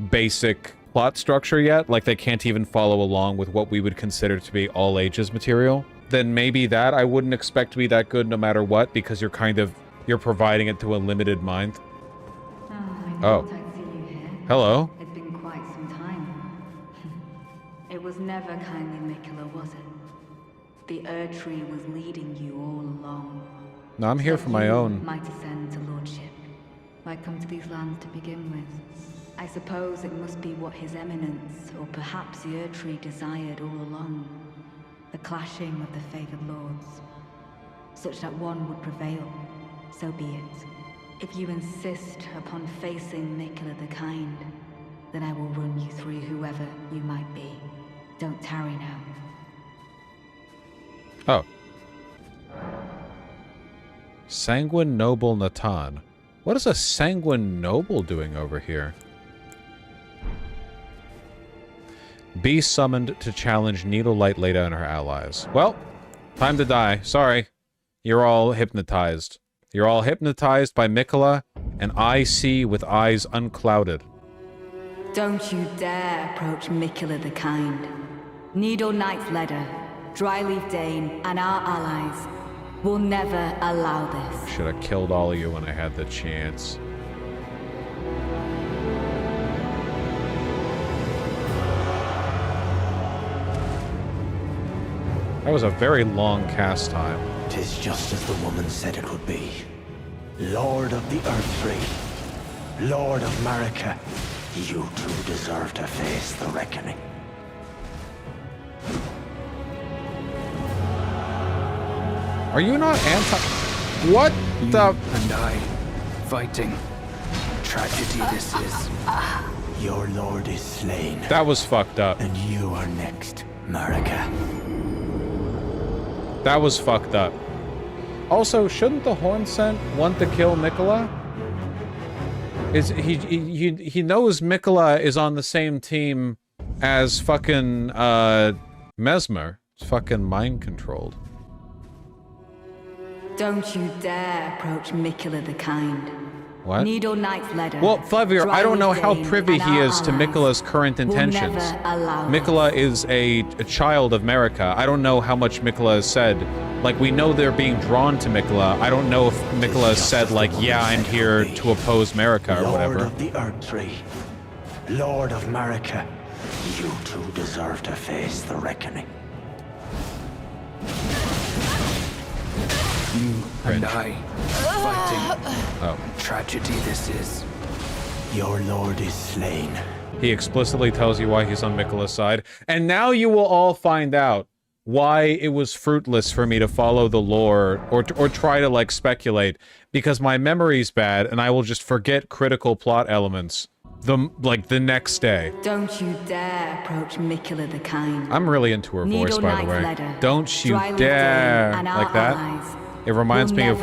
basic plot structure yet, like they can't even follow along with what we would consider to be all ages material, then maybe that I wouldn't expect to be that good no matter what, because you're providing it to a limited mind. Oh. Hello. It's been quite some time. It was never kindly Mikula, was it? The Erdtree was leading you all along. No, I'm here for my own. Might ascend to lordship. Why come to these lands to begin with? I suppose it must be what His Eminence, or perhaps the Erdtree, desired all along. The clashing of the favored lords. Such that one would prevail. So be it. If you insist upon facing Mikula the Kind, then I will run you through whoever you might be. Don't tarry now. Oh. Sanguine Noble Natan. What is a Sanguine Noble doing over here? Be summoned to challenge Needlelight Leda and her allies. Well, time to die. Sorry. You're all hypnotized. You're all hypnotized by Mikula, and I see with eyes unclouded. Don't you dare approach Mikula the Kind. Needle Knight's Leda, Dryleaf Dane, and our allies will never allow this. Should have killed all of you when I had the chance. That was a very long cast time. 'Tis just as the woman said it would be. Lord of the Erdtree, Lord of Marika, you two deserve to face the reckoning. Are you not anti... What the... And I, fighting. Tragedy this is. Your lord is slain. That was fucked up. And you are next, Marika. That was fucked up. Also, shouldn't the Horn Scent want to kill Mikula? He knows Mikula is on the same team as fucking Mesmer. It's fucking mind controlled. Don't you dare approach Mikula the Kind. What? Needle Knight's Leda. Well, Flavier, I don't know how privy he is to Mikula's current intentions. Mikula is a child of Marika. I don't know how much Mikula has said. Like, we know they're being drawn to Mikula. I don't know if Mikula has said, like, yeah, I'm here to oppose Marika or whatever. Lord of the Erdtree, Lord of Marika, you two deserve to face the reckoning. You Cringe. and I, fighting. Oh. Tragedy this is. Your lord is slain. He explicitly tells you why he's on Mikula's side. And now you will all find out why it was fruitless for me to follow the lore or try to, like, speculate. Because my memory's bad and I will just forget critical plot elements the next day. Don't you dare approach Mikula the Kind. I'm really into her voice, by the way. Don't you dare. Like that. It reminds me of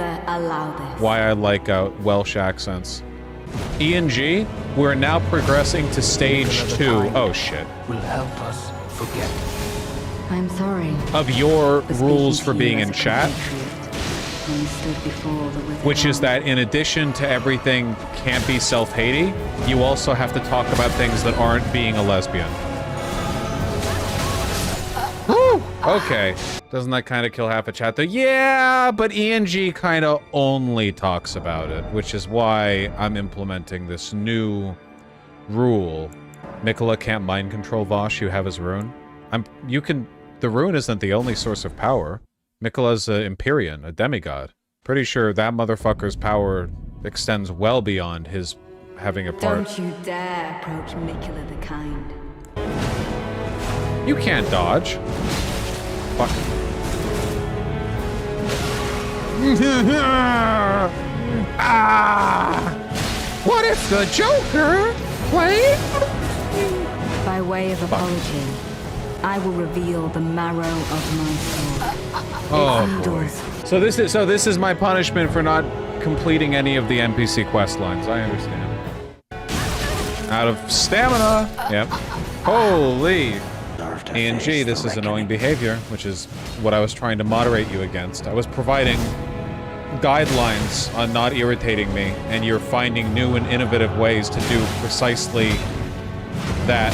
why I like Welsh accents. E&G, we're now progressing to stage 2. Oh, shit. Will help us forget. I'm sorry. of your for rules speaking for to being you in as a chat, compatriot when we stood before the withered which is arm. that in addition to everything can't be self-hating, you also have to talk about things that aren't being a lesbian. Woo! Okay. Doesn't that kind of kill half a chat though? Yeah, but ENG kind of only talks about it, which is why I'm implementing this new rule. Mikola can't mind control Vaush, you have his rune. The rune isn't the only source of power. Mikola's an Empyrean, a demigod. Pretty sure that motherfucker's power extends well beyond his having a part. Don't you dare approach Mikola the Kind. You can't dodge. Fuck. What if the Joker played? By way of apology, I will reveal the marrow of my soul. Oh boy. So this is my punishment for not completing any of the NPC quest lines. I understand. Out of stamina. Yep. Holy. ENG, this is annoying behavior, which is what I was trying to moderate you against. I was providing guidelines on not irritating me, and you're finding new and innovative ways to do precisely that.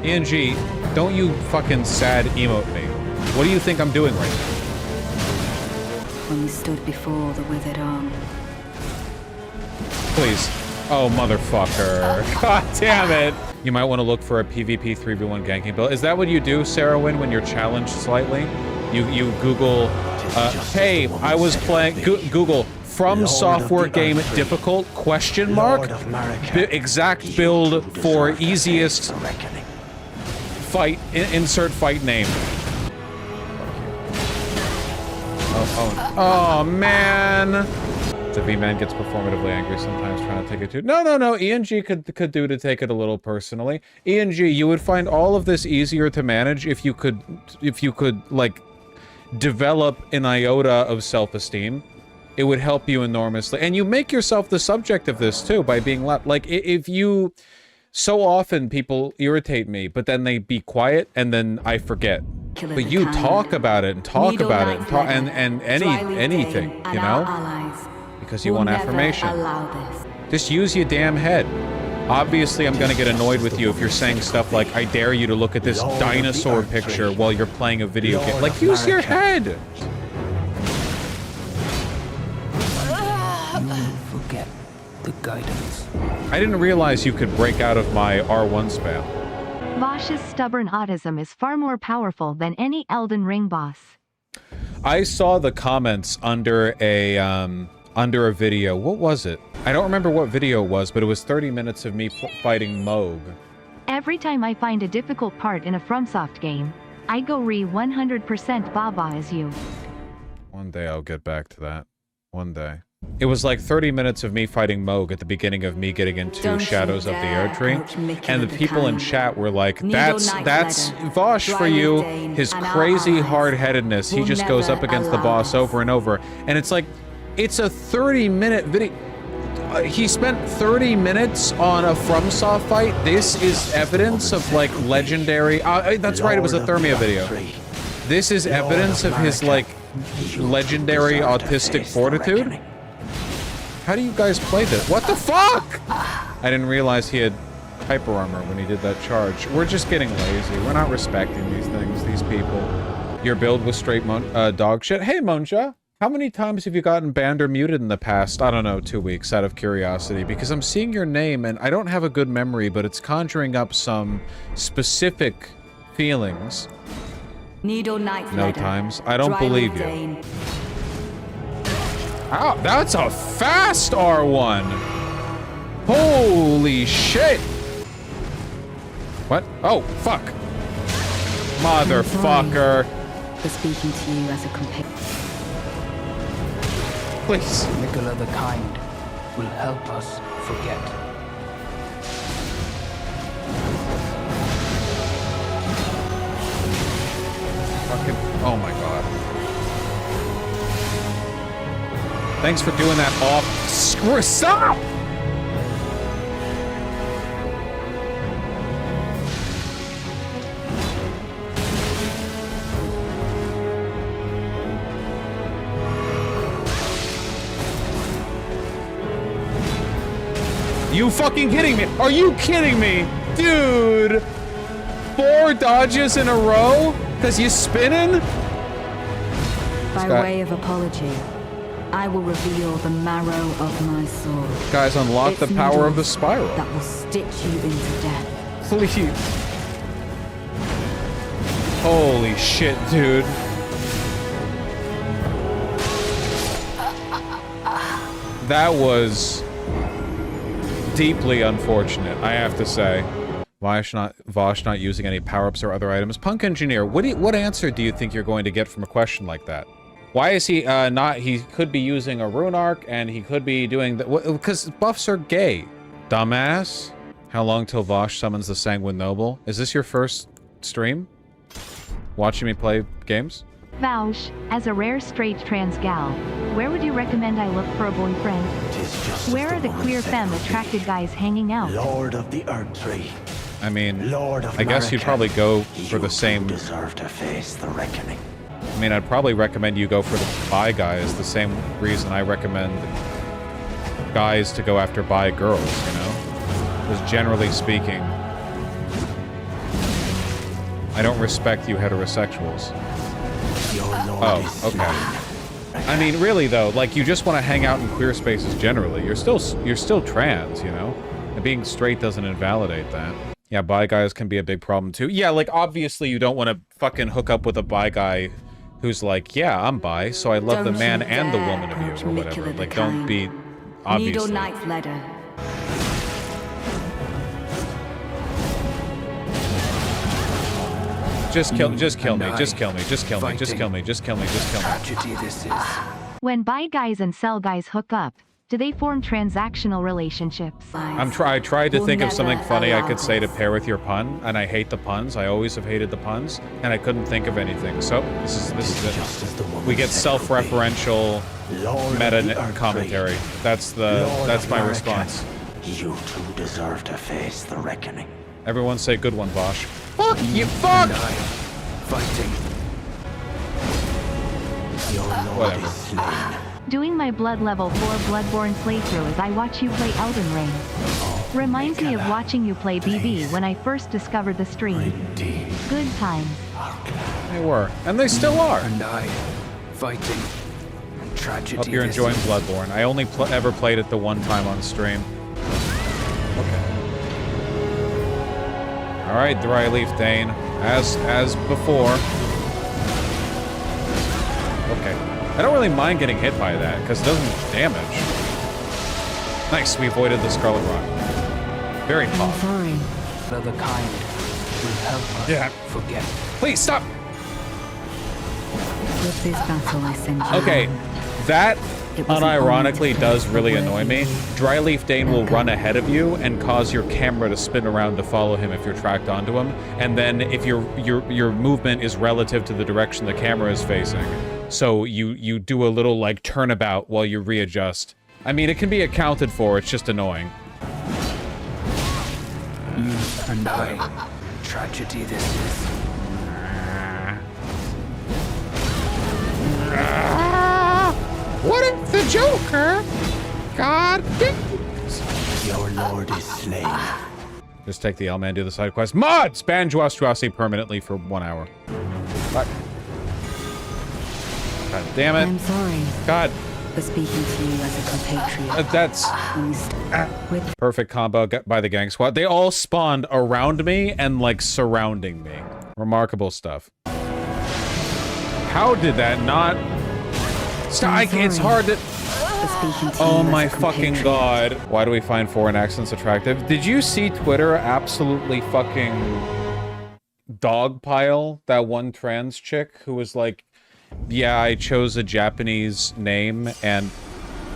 ENG, don't you fucking sad emote me. What do you think I'm doing right now? When we stood before the withered arm. Please. Oh, motherfucker. God damn it. You might want to look for a PvP 3v1 ganking build. Is that what you do, Sarahwin, when you're challenged slightly? You Google, hey, I was playing, Google, from software game difficult, question mark, exact build for easiest fight, insert fight name. Oh man. The V-Man gets performatively angry sometimes trying to take it too. No. ENG could do to take it a little personally. ENG, you would find all of this easier to manage if you could like develop an iota of self-esteem. It would help you enormously. And you make yourself the subject of this too by being like if you so often people irritate me, but then they be quiet and then I forget. But you talk about it and talk about it and anything, you know? Because you want affirmation. Just use your damn head. Obviously, I'm gonna get annoyed with you if you're saying stuff like, I dare you to look at this dinosaur picture while you're playing a video game. Like, use your head! Forget the guidance. I didn't realize you could break out of my R1 spam. Vaush's stubborn autism is far more powerful than any Elden Ring boss. I saw the comments under a video. What was it? I don't remember what video it was, but it was 30 minutes of me fighting Moog. Every time I find a difficult part in a FromSoft game, I go 100% Baba as you. One day I'll get back to that. One day. It was like 30 minutes of me fighting Moog at the beginning of me getting into Shadows of the Erdtree, and the people in chat were like, that's Vaush for you, his crazy hard-headedness, he just goes up against the boss over and over, and it's like, it's a 30-minute video. He spent 30 minutes on a FromSoft fight. This is evidence of, like, legendary... that's right, it was a Thermia video. This is evidence of his, like, legendary autistic fortitude? How do you guys play this? What the fuck?! I didn't realize he had hyper armor when he did that charge. We're just getting lazy. We're not respecting these things, these people. Your build was straight dog shit. Hey, Monja! How many times have you gotten banned or muted in the past, I don't know, 2 weeks, out of curiosity? Because I'm seeing your name, and I don't have a good memory, but it's conjuring up some specific feelings. No times. I don't believe you. Ow, that's a fast R1! Holy shit! What? Oh, fuck. Motherfucker. For speaking to you as a companion. Please. Mikola the Kind will help us forget. Fucking, oh my god. Thanks for doing that off. Stop! You fucking kidding me? Are you kidding me? Dude! 4 dodges in a row? Cause you spinning? By way of apology, I will reveal the marrow of my sword. Guys, unlock It's the power of the needles spiral. that will stitch you into death. Please. Holy shit, dude. That was deeply unfortunate, I have to say. Vaush not using any power-ups or other items. Punk Engineer, what answer do you think you're going to get from a question like that? Why is he not? He could be using a rune arc, and he could be doing that because buffs are gay. Dumbass. How long till Vaush summons the Sanguine Noble? Is this your first stream? Watching me play games? Vaush, as a rare straight trans gal, where would you recommend I look for a boyfriend? Where are the queer femme attracted guys hanging out? Lord of the Earth Tree. I mean, Lord of I guess you'd probably go for the same. You deserve to face the reckoning. I mean, I'd probably recommend you go for the bi guys, the same reason I recommend guys to go after bi girls, you know? Because generally speaking, I don't respect you heterosexuals. Oh, okay. I mean, really though, like you just want to hang out in queer spaces generally. You're still trans, you know? And being straight doesn't invalidate that. Yeah, bi guys can be a big problem too. Yeah, like obviously you don't want to fucking hook up with a bi guy who's like, yeah, I'm bi, so I love the man and the woman of you, or whatever. Like, don't be obviously. Needle Knight's letter. Just kill me, just kill me, just kill me, just kill me, just kill me, just kill me, just kill me. Tragedy this is. When bi guys and cell guys hook up, do they form transactional relationships? I tried to think of something funny I could say to pair with your pun, and I hate the puns. I always have hated the puns, and I couldn't think of anything. So this is it. We get self-referential meta commentary. That's my response. You two deserve to face the reckoning. Everyone say good one, Vaush. Fuck you, fuck! Fighting. Your lord is slain. Doing my blood level 4 Bloodborne playthrough as I watch you play Elden Ring. Reminds me of watching you play BB when I first discovered the stream. Good times. They were, and they still are. And I, fighting. And tragedy. Hope you're enjoying Bloodborne. I only ever played it the one time on stream. Okay. All right, Dry Leaf Dane, as before. Okay. I don't really mind getting hit by that, because it doesn't do damage. Nice, we avoided the Scarlet Rock. Very I'm pop. sorry. The kind will help us forget. Please, stop! With this battle I send you. Okay, that It was an honor unironically to does face really the annoy me. worthy. Dryleaf Dane will run ahead of you and cause your camera to spin around to follow him if you're tracked onto him. And then if your movement is relative to the direction the camera is facing, so you do a little like turnabout while you readjust. I mean, it can be accounted for, it's just annoying. You and I, tragedy this is. What if the Joker? God damn. Your lord is slain. Just take the L-Man, do the side quest. Mods! Ban Juastrasi permanently for 1 hour. Fuck. God damn it. I'm sorry God. for speaking to you as a compatriot. That's With perfect combo by the gang squad. They all spawned around me and like surrounding me. Remarkable stuff. How did that not... Stop, it's hard to... for speaking to Oh you my as a fucking compatriot. god. Why do we find foreign accents attractive? Did you see Twitter absolutely fucking dogpile that one trans chick who was like, yeah, I chose a Japanese name and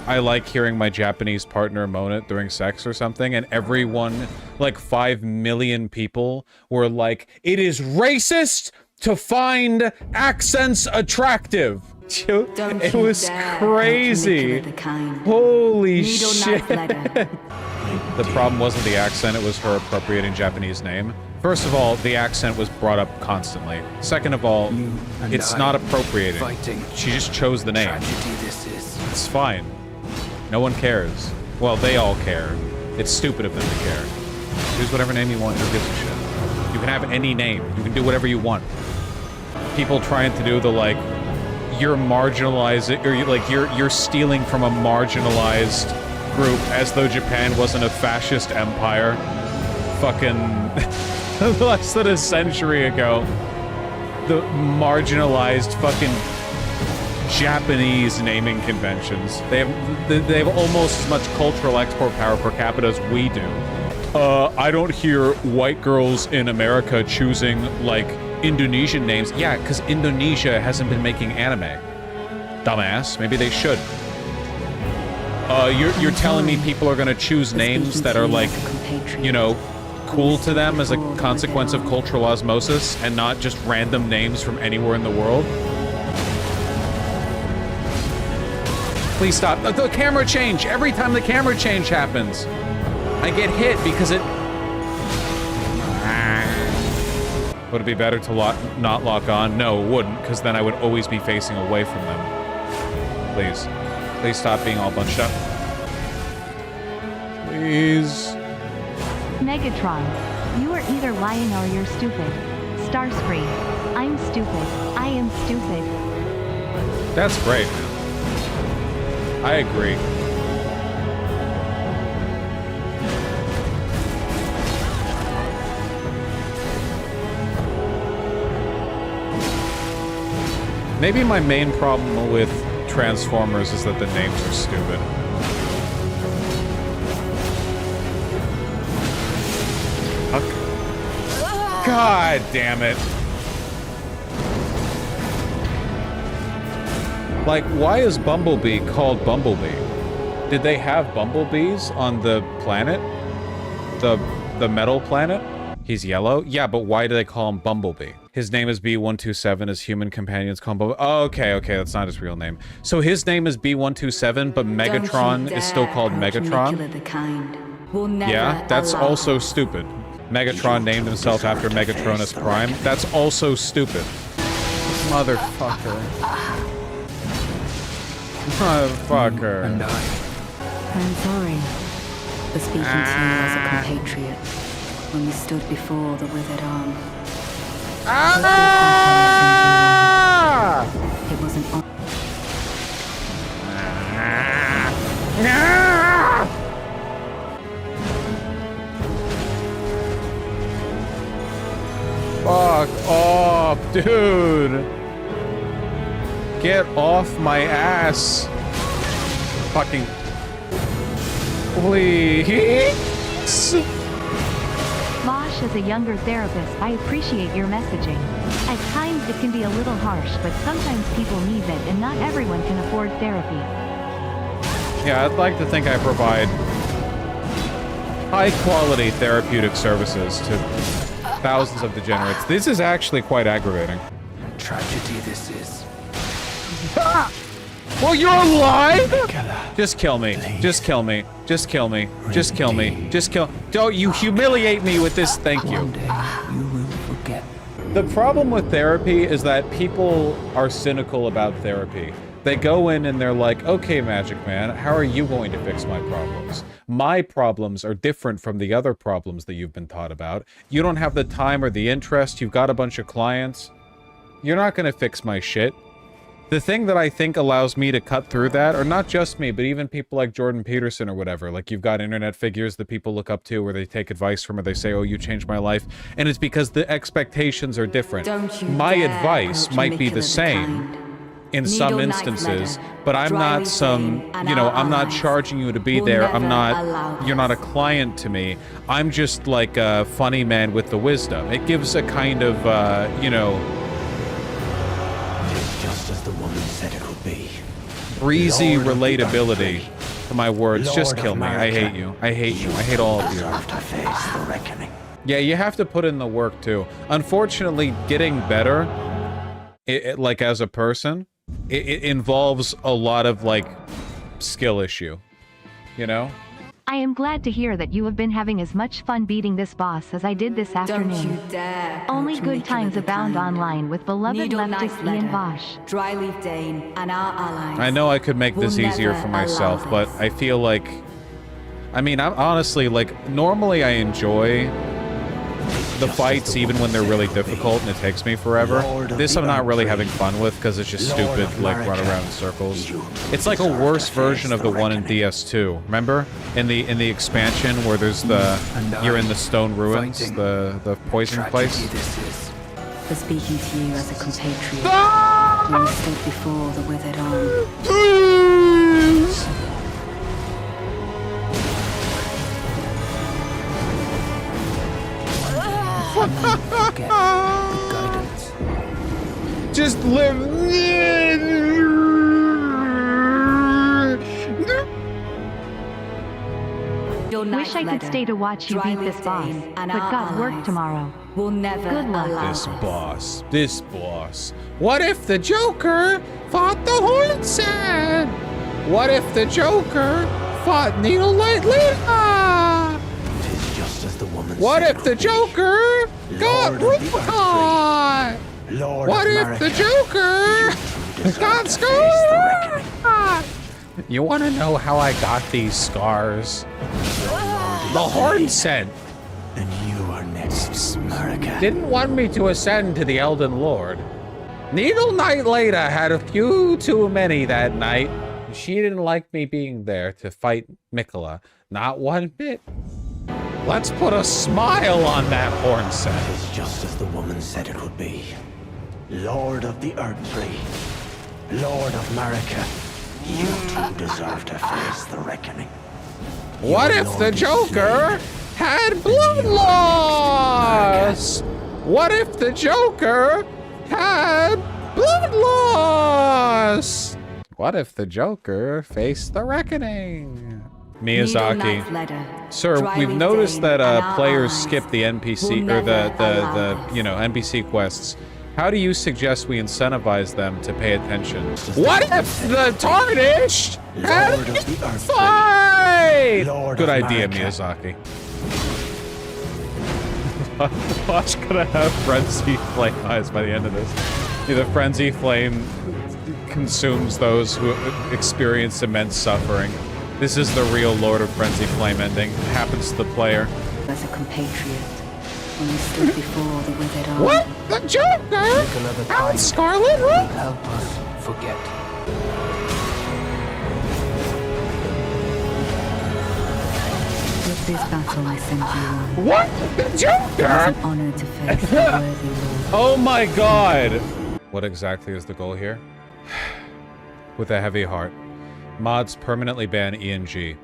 I like hearing my Japanese partner moan it during sex or something, and everyone, like 5 million people, were like, it is racist to find accents attractive. Don't It you was dare crazy. manipulate the kind. Holy Needle shit. knife letter. The problem wasn't the accent, it was her appropriating Japanese name. First of all, the accent was brought up constantly. Second of all, and it's I, not appropriating. fighting. She just chose the name. Tragedy this is. It's fine. No one cares. Well, they all care. It's stupid of them to care. Choose whatever name you want, who gives a shit. You can have any name. You can do whatever you want. People trying to do the, like, you're marginalizing, or you're stealing from a marginalized group as though Japan wasn't a fascist empire. Fucking less than a century ago. The marginalized fucking Japanese naming conventions. They have almost as much cultural export power per capita as we do. I don't hear white girls in America choosing, like, Indonesian names. Yeah, because Indonesia hasn't been making anime. Dumbass. Maybe they should. You're telling me people are gonna choose names that are, like, you know, cool to them as a consequence of cultural osmosis and not just random names from anywhere in the world? Please stop. The camera change! Every time the camera change happens, I get hit because it... Would it be better to not lock on? No, it wouldn't, because then I would always be facing away from them. Please. Please stop being all bunched up. Please. Megatron, you are either lying or you're stupid. Starscream, I'm stupid. I am stupid. That's great, man. I agree. Maybe my main problem with Transformers is that the names are stupid. Fuck. God damn it. Like, why is Bumblebee called Bumblebee? Did they have bumblebees on the planet? The metal planet? He's yellow? Yeah, but why do they call him Bumblebee? His name is B127, his human companions call him Bumblebee. Oh, okay, that's not his real name. So his name is B127, but Megatron is still called Megatron? Yeah, that's also stupid. Megatron named himself after Megatronus Prime. That's also stupid. Motherfucker. Motherfucker. I'm sorry for speaking to you as a compatriot when we stood before the withered arm. It wasn't on. Fuck off, dude. Get off my ass. Fucking. Please. Vaush, as a younger therapist, I appreciate your messaging. At times it can be a little harsh, but sometimes people need it and not everyone can afford therapy. Yeah, I'd like to think I provide high-quality therapeutic services to thousands of degenerates. This is actually quite aggravating. Tragedy this is. Ah! Well, you're alive? Just kill me. Just kill me. Just kill me. Just kill me. Just kill. Don't you humiliate me with this. Thank you. One day you will forget. The problem with therapy is that people are cynical about therapy. They go in and they're like, okay, Magic Man, how are you going to fix my problems? My problems are different from the other problems that you've been taught about. You don't have the time or the interest. You've got a bunch of clients. You're not going to fix my shit. The thing that I think allows me to cut through that, or not just me, but even people like Jordan Peterson or whatever, like you've got internet figures that people look up to where they take advice from or they say, oh, you changed my life. And it's because the expectations are different. My advice might be the same in some instances, but I'm not some, you know, I'm not charging you to be there. I'm not, you're not a client to me. I'm just like a funny man with the wisdom. It gives a kind of, you know, just as the woman said it would be. Breezy relatability to my words. Just kill me. I hate you. I hate you. I hate all of you. After face the reckoning. Yeah, you have to put in the work too. Unfortunately, getting better, like as a person, it involves a lot of like skill issue, you know? I am glad to hear that you have been having as much fun beating this boss as I did this afternoon. Don't you dare. Only good times abound online with beloved leftist Ian Vaush. Dryleaf Dane and our allies. I know I could make this easier for myself, but I feel like I mean, I'm honestly, like, normally I enjoy the fights even when they're really difficult and it takes me forever. This I'm not really having fun with because it's just stupid, like, run around in circles. It's like a worse version of the one in DS2. Remember? In the expansion where there's the... You're in the stone ruins, the poison place. For speaking to you as a compatriot, when you stood before the withered arm. Get the guidance. Just live. Wish I could stay to watch you beat this boss, but got work tomorrow. Will never Good luck. allow This boss. What if the Joker fought the Hornsed? What if the Joker fought Needle Light Lena? Tis just as the woman What said if the would be. Joker got Lord of the Rubicon? Lord What of if America, the Joker you deserve got to face the reckoning. scars? You want to know how I got these scars? The Hornsed And you are next, America. didn't want me to ascend to the Elden Lord. Needle Knight Leda had a few too many that night. She didn't like me being there to fight Mikola. Not one bit. Let's put a smile on that Hornsed. Tis just as the woman said it would be. Lord of the Earth Tree. Lord of America. You too deserve to face the reckoning. What Your if Lord the is Joker slain. had blood loss? What if the Joker had blood loss? What if the Joker faced the reckoning? Miyazaki. Sir, we've noticed that players skip the NPC or the you know, NPC quests. How do you suggest we incentivize them to pay attention? What if the Tarnished had Lord of the Earth fight? Lord Good of idea, America. Miyazaki. Vaush gonna have frenzy flame eyes by the end of this. Yeah, the frenzy flame consumes those who experience immense suffering. This is the real Lord of Frenzy Flame ending. It happens to the player. As a compatriot, when you stood before the withered arm. What? The Joker? another Out time. Scarlet Road? Help us forget. With this battle I send you on. What? The It was Joker? an honor to face the worthy lord. Oh my god! What exactly is the goal here? With a heavy heart. Mods permanently ban ENG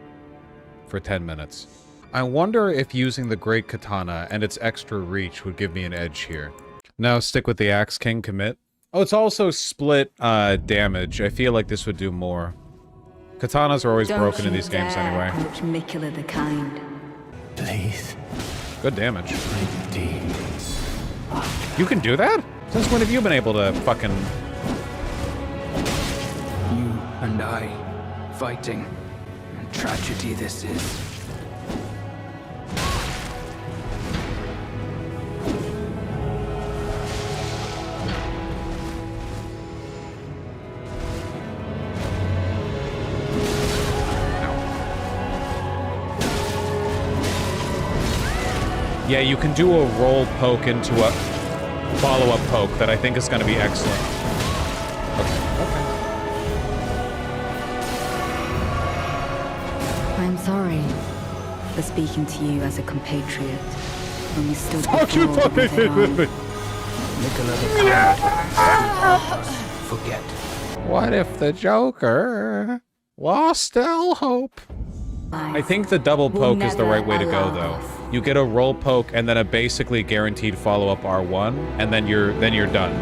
for 10 minutes. I wonder if using the Great Katana and its extra reach would give me an edge here. No, stick with the Axe King commit. Oh, it's also split damage. I feel like this would do more. Katanas are always broken in these games anyway. Approach Mikola the Kind. Please, Good damage. redeem. You can do that? Since when have you been able to fucking... You and I fighting. And tragedy this is. Yeah, you can do a roll poke into a follow-up poke that I think is going to be excellent. I'm sorry for speaking to you as a compatriot when we stood Fuck you, before the withered arm. Make another kind. Help us forget. What if the Joker lost all hope? I think the double poke is the right way to go, though. You get a roll poke and then a basically guaranteed follow-up R1, and then you're done.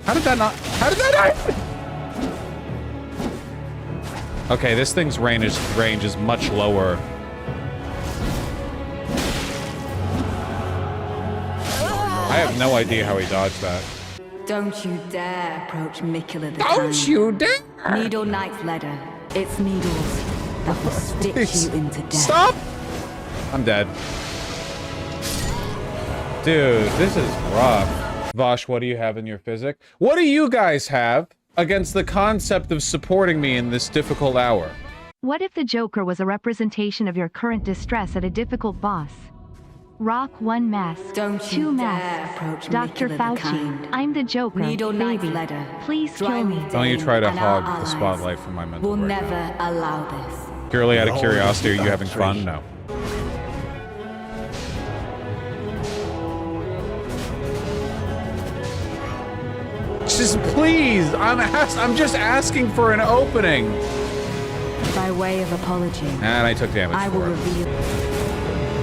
How did that not? How did that not? Okay, this thing's range is much lower. I have no idea how he dodged that. Don't you dare approach Mikola the Don't Kind. you dare! Needle Knight's letter. It's needles that will stick Please, you into death. Stop! I'm dead. Dude, this is rough. Vaush, what do you have in your physic? What do you guys have against the concept of supporting me in this difficult hour? What if the Joker was a representation of your current distress at a difficult boss? Rock 1 mask, Don't 2 you dare masks. approach Dr. Nicola the Fauci, Kind. I'm the Joker, Needle Knight baby. Letter, Please kill me. Don't you try to and our hog the allies spotlight from my mental We'll breakdown. never allow this. Purely out of Lord curiosity, are of you the having Earth fun? Tree. No. Just please, I'm just asking for an opening. By way of apology, And I took damage I will for it. reveal.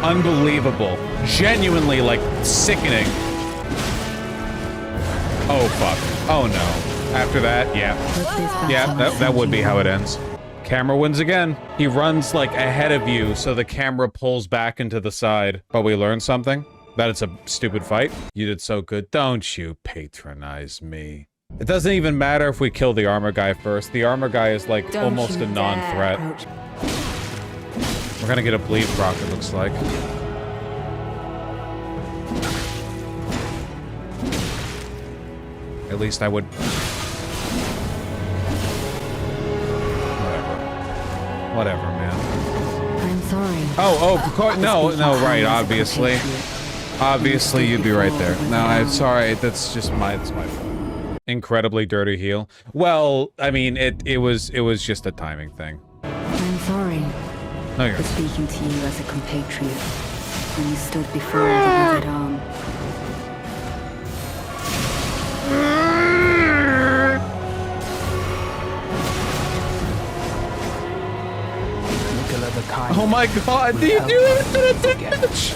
Unbelievable. Genuinely, like, sickening. Oh, fuck. Oh, no. After that, yeah. Yeah, that would be how it ends. Camera wins again. He runs, like, ahead of you, so the camera pulls back into the side. But we learned something. That it's a stupid fight. You did so good. Don't you patronize me. It doesn't even matter if we kill the armor guy first. The armor guy is, like, Don't almost you a dare non-threat. approach. We're gonna get a bleed proc, it looks like. At least I would... Whatever, man. I'm sorry. No, right, obviously. Obviously, you'd be right there. No, I'm sorry, that's just it's my fault. Incredibly dirty heel. Well, I mean, it was just a timing thing. I'm sorry No, you're for speaking to you as a compatriot when you stood before the withered arm. Nicola the Kind. Oh my god, do you will do help it to the us damage?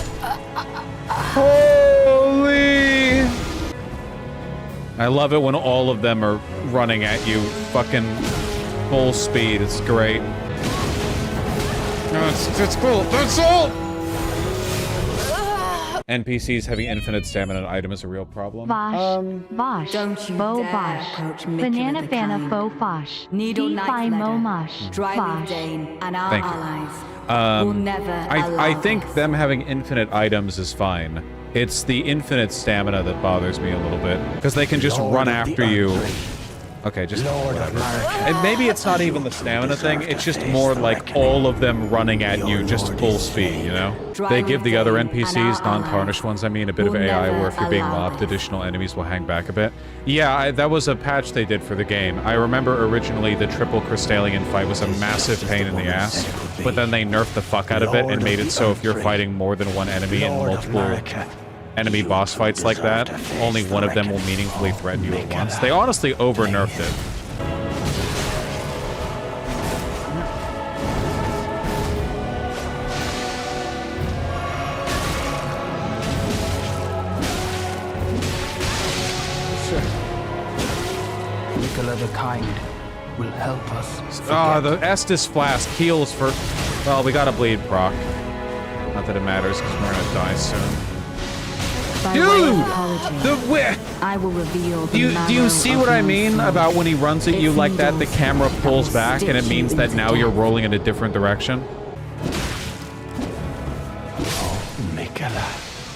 Holy! I love it when all of them are running at you fucking full speed. It's great. No, it's cool. That's all! NPCs having infinite stamina and item is a real problem. Vaush, Vaush, Don't you Bo dare Vaush, approach Nicola Banana the Fana Kind. Fo Fosh, Needle DeFi Knight Mo Letter, Mosh, Dryleaf Vosh. Dane, and our Thank you. allies will never I allow think this. them having infinite items is fine. It's the infinite stamina that bothers me a little bit. Because they can just Lord run of the after you. Earth Tree. Okay, just Lord of whatever. America. And maybe it's not even the stamina thing, it's just more like all of them running at you just full speed, you know? They give the other NPCs, non-tarnished ones, I mean, a bit of AI where if you're being mobbed, additional enemies will hang back a bit. Yeah, that was a patch they did for the game. I remember originally the triple Crystallian fight was a massive pain in the ass, but then they nerfed the fuck out of it and made it so if you're fighting more than one enemy in multiple enemy boss fights like that, only one of them will meaningfully threaten you at once. They honestly over-nerfed it. Nicola the Kind will help us. Oh, the Estus Flask heals for... Well, we got a bleed proc. Not that it matters, because we're gonna die soon. By way of Dude! apology, The I will reveal the Do you marrow see of what I my mean soul. about when he runs at you Its like that, the needles camera that pulls will back and it stitch means you that into now you're death. rolling in a different direction? Nicola.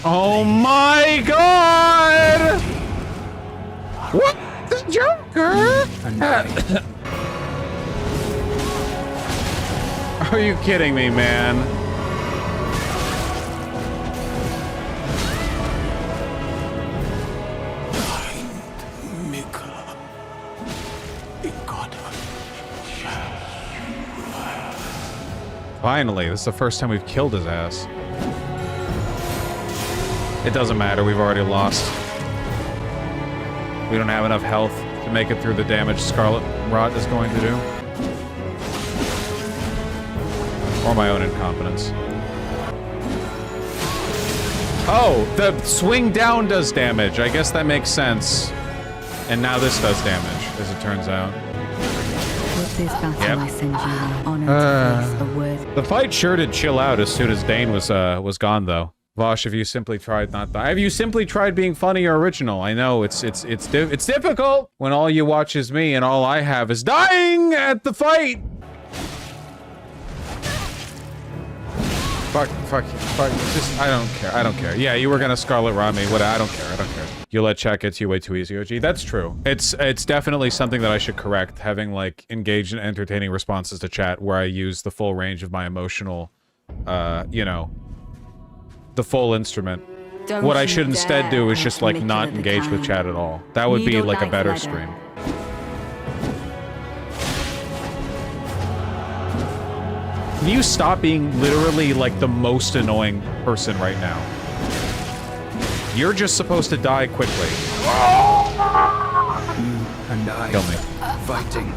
Oh my god! What? The Joker? And I, Are you kidding me, man? Nicola. God. Finally, this is the first time we've killed his ass. It doesn't matter, we've already lost. We don't have enough health to make it through the damage Scarlet Rot is going to do. Or my own incompetence. Oh, the swing down does damage. I guess that makes sense. And now this does damage, as it turns out. With this battle, Yep. I send you an honor to face a worthy. The fight sure did chill out as soon as Dane was gone, though. Vaush, have you simply tried not die? Have you simply tried being funny or original? I know it's difficult when all you watch is me and all I have is dying at the fight. Fuck. Just I don't care. Yeah, you were gonna Scarlet Rot me. What? I don't care. You let chat get to you way too easy, OG. That's true. It's definitely something that I should correct, having, like, engaged in entertaining responses to chat where I use the full range of my emotional, you know, the full instrument. What I should instead do is just, like, not engage with chat at all. That would be, like, a better stream. Can you stop being literally, like, the most annoying person right now? You're just supposed to die quickly. You and I Kill me. fighting.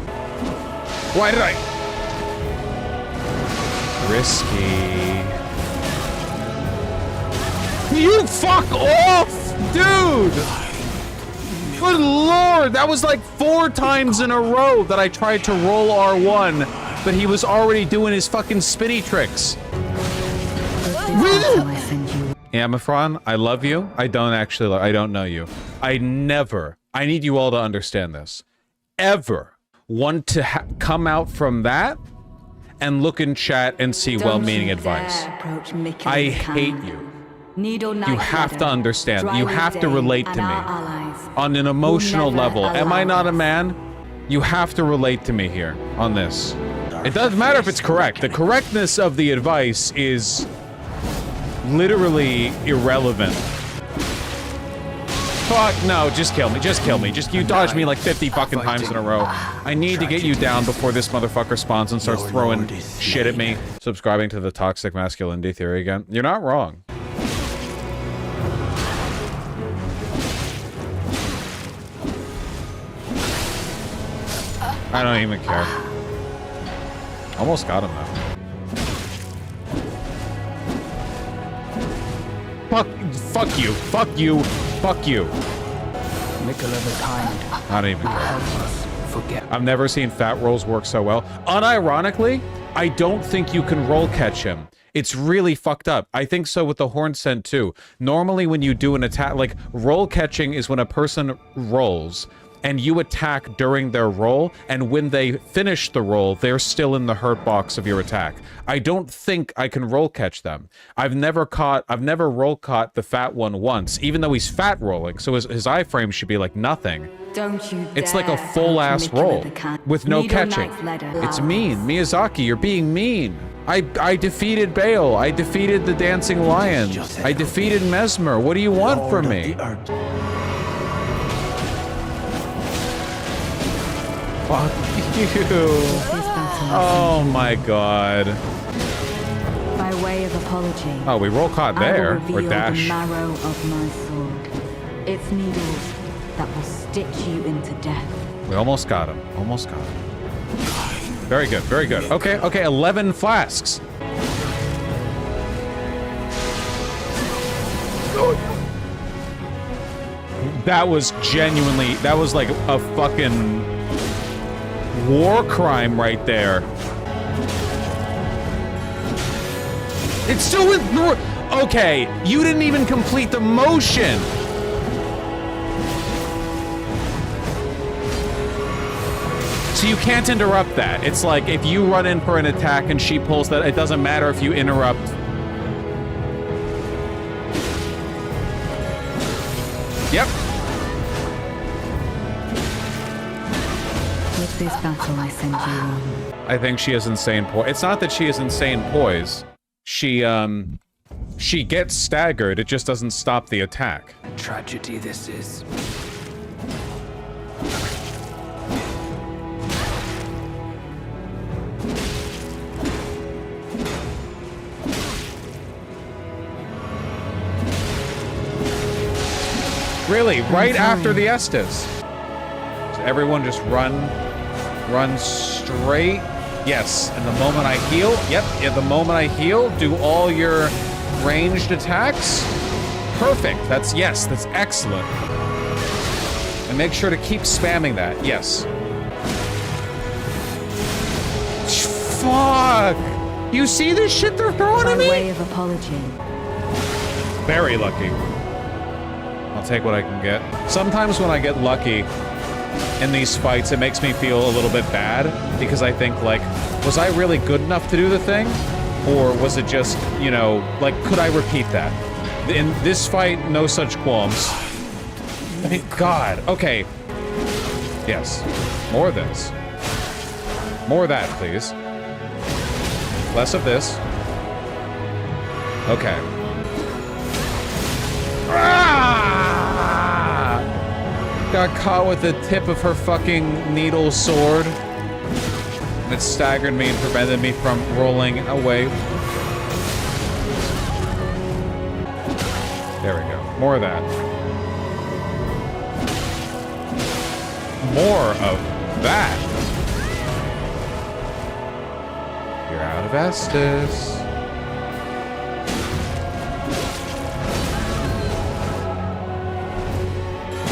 Why did I? Risky. You fuck off, dude! Good lord, that was like 4 times in a row that I tried to roll R1, but he was already doing his fucking spinny tricks. Yeah, Mafron, I love you. I don't actually I don't know you. I need you all to understand this, ever want to come out from that and look in chat and see well-meaning advice. I hate you. You have to understand. You have to relate to me on an emotional level. Am I not a man? You have to relate to me here on this. It doesn't matter if it's correct. The correctness of the advice is literally irrelevant. Fuck, no, just kill me, just kill me. Just, you dodged me like 50 fucking times in a row. I need to get you down before this motherfucker spawns and starts throwing shit at me. Subscribing to the toxic masculinity theory again. You're not wrong. I don't even care. Almost got him though. Fuck you, fuck you, fuck you. Nickel of a kind. I don't even care. Help us forget. I've never seen fat rolls work so well. Unironically, I don't think you can roll catch him. It's really fucked up. I think so with the horn scent too. Normally when you do an attack, like roll catching is when a person rolls and you attack during their roll, and when they finish the roll, they're still in the hurt box of your attack. I don't think I can roll catch them. I've never roll caught the fat one once, even though he's fat rolling, so his iframe should be like nothing. Don't you It's like a full-ass roll, with no catching. It's mean. Miyazaki, you're being mean. I defeated Bale. I defeated the Dancing Lion. I defeated Mesmer. What do you want from me? Fuck you. Oh my god. By way of apology. Oh, we roll caught there. Or The dash. marrow of my sword. It's needles that will stitch you into death. We almost got him. Almost got him. Very good, very good. Okay, okay, 11 flasks. That was genuinely, that was like a fucking war crime right there. It's still with Nor. Okay, you didn't even complete the motion. So you can't interrupt that. It's like if you run in for an attack and she pulls that, it doesn't matter if you interrupt. Yep. With this battle I send you on. I think she has insane poise. It's not that she has insane poise. She gets staggered, it just doesn't stop the attack. A tragedy this is. Really, right after the Estes. So everyone just run straight. Yes, and the moment I heal, yep, the moment I heal, do all your ranged attacks. Perfect, that's excellent. And make sure to keep spamming that, yes. Fuck! You see this shit they're throwing at me? By way of apology. Very lucky. I'll take what I can get. Sometimes when I get lucky in these fights, it makes me feel a little bit bad because I think, like, was I really good enough to do the thing? Or was it just, you know, like, could I repeat that? In this fight, no such qualms. I mean, God. Okay. Yes. More of this. More of that, please. Less of this. Okay. Ah! Got caught with the tip of her fucking needle sword. And it staggered me and prevented me from rolling away. There we go. More of that. More of that. You're out of Estus.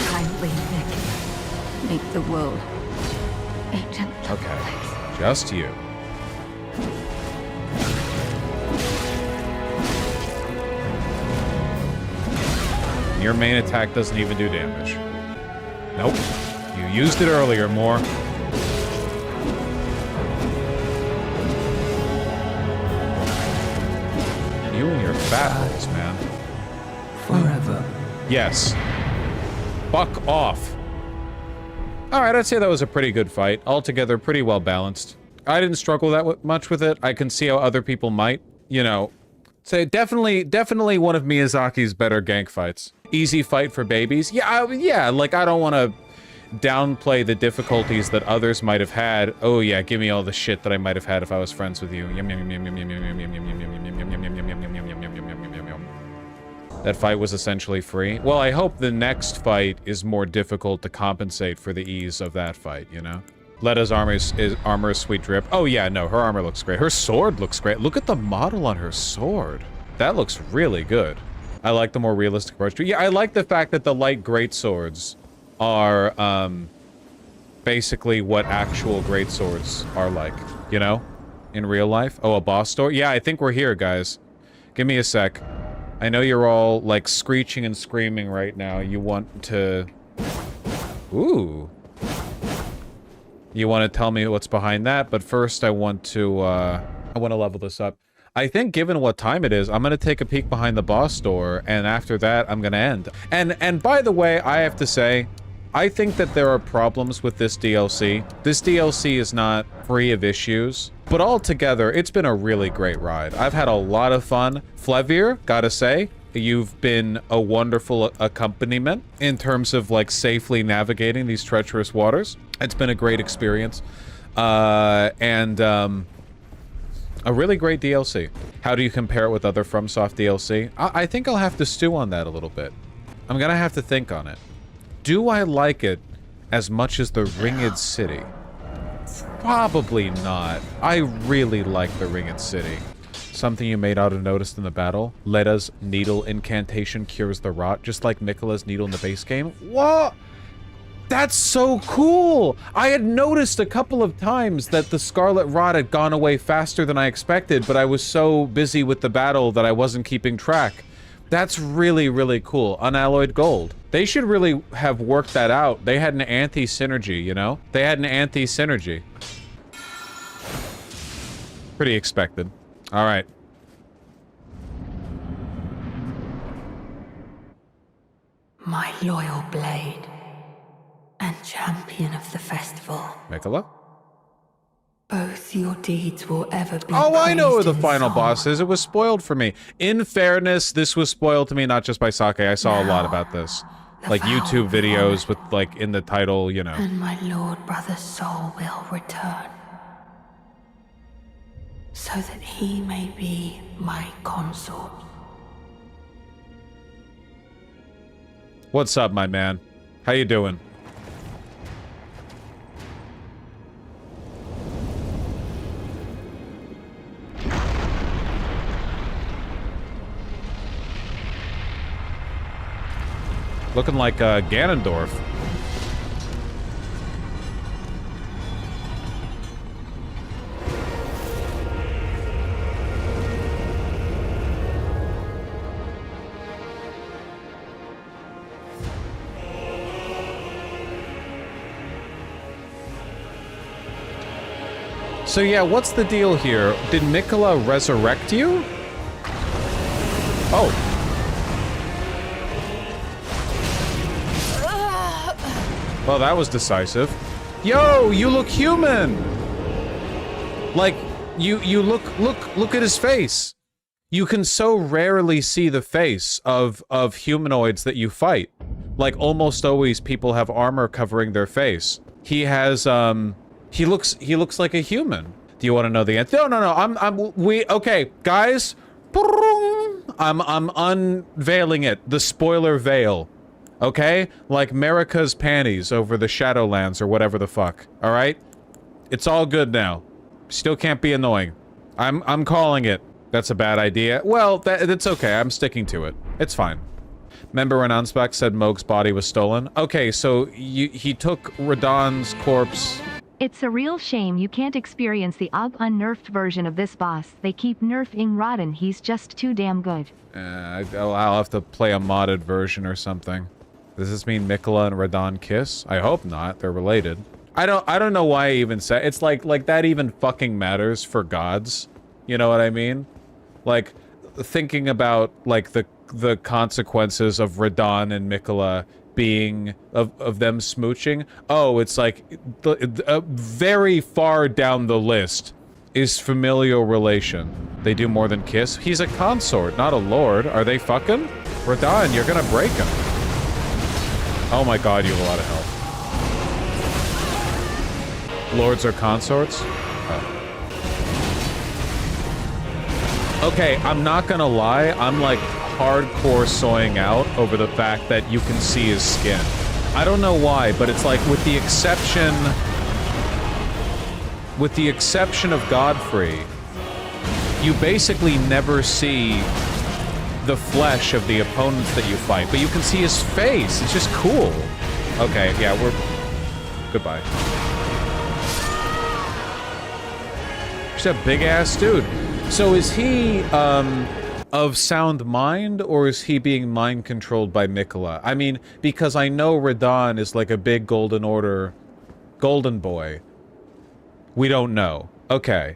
Kindly, Nick. Make the world a gentler Okay. place. Just you. Your main attack doesn't even do damage. Nope. You used it earlier, more. You and your fat holes, man. Forever. Yes. Fuck off. Alright, I'd say that was a pretty good fight. Altogether, pretty well balanced. I didn't struggle that much with it. I can see how other people might. You know, say definitely one of Miyazaki's better gank fights. Easy fight for babies. Yeah, yeah, like I don't want to downplay the difficulties that others might have had. Oh yeah, give me all the shit that I might have had if I was friends with you. That fight was essentially free. Well, I hope the next fight is more difficult to compensate for the ease of that fight, you know? Letta's armor is sweet drip. Oh yeah, no, her armor looks great. Her sword looks great. Look at the model on her sword. That looks really good. I like the more realistic approach to it. Yeah, I like the fact that the light greatswords are, basically what actual greatswords are like, you know? In real life. Oh, a boss door? Yeah, I think we're here, guys. Give me a sec. I know you're all, like, screeching and screaming right now. You want to... Ooh. You want to tell me what's behind that, but first I want to level this up. I think given what time it is, I'm going to take a peek behind the boss door, and after that, I'm going to end. And by the way, I have to say, I think that there are problems with this DLC. This DLC is not free of issues, but altogether, it's been a really great ride. I've had a lot of fun. Flevir, gotta say, you've been a wonderful accompaniment in terms of, like, safely navigating these treacherous waters. It's been a great experience. A really great DLC. How do you compare it with other FromSoft DLC? I think I'll have to stew on that a little bit. I'm gonna have to think on it. Do I like it as much as the Ringed City? Probably not. I really like the Ringed City. Something you may not have noticed in the battle. Letta's needle incantation cures the rot, just like Miquella's needle in the base game. What? That's so cool! I had noticed a couple of times that the Scarlet Rot had gone away faster than I expected, but I was so busy with the battle that I wasn't keeping track. That's really, really cool. Unalloyed gold. They should really have worked that out. They had an anti-synergy, you know? They had an anti-synergy. Pretty expected. Alright. My loyal blade and champion of the festival. Miquella? Both your deeds will ever be Oh, I know who praised the in final song. boss is. It was spoiled for me. In fairness, this was spoiled to me not just by Sake. I saw a lot about this. The Like vow YouTube of videos honor. with, like, in the title, you know. And my lord brother's soul will return, so that he may be my consort. What's up, my man? How you doing? Looking like Ganondorf. So yeah, what's the deal here? Did Miquella resurrect you? Oh. Well, that was decisive. Yo, you look human! Like, you look at his face. You can so rarely see the face of humanoids that you fight. Like, almost always people have armor covering their face. He has, he looks like a human. Do you want to know the answer? No, okay, guys. I'm unveiling it. The spoiler veil. Okay? Like America's panties over the Shadowlands or whatever the fuck. Alright? It's all good now. Still can't be annoying. I'm calling it. That's a bad idea. Well, that's okay. I'm sticking to it. It's fine. Member Renanspec said Moog's body was stolen. Okay, so he took Radahn's corpse. It's a real shame you can't experience the unnerfed version of this boss. They keep nerfing Radahn. He's just too damn good. I'll have to play a modded version or something. Does this mean Miquella and Radahn kiss? I hope not. They're related. I don't know why I even say it's like that even fucking matters for gods. You know what I mean? Like thinking about like the consequences of Radahn and Miquella being of them smooching. Oh, it's like very far down the list is familial relation. They do more than kiss. He's a consort, not a lord. Are they fucking? Radahn, you're gonna break him. Oh my god, you have a lot of health. Lords are consorts? Oh. Okay, I'm not gonna lie, I'm like hardcore soying out over the fact that you can see his skin. I don't know why, but it's like with the exception of Godfrey, you basically never see the flesh of the opponents that you fight, but you can see his face. It's just cool. Okay, yeah, we're... Goodbye. He's a big-ass dude. So is he, of sound mind, or is he being mind-controlled by Miquella? I mean, because I know Radahn is like a big Golden Order golden boy. We don't know. Okay.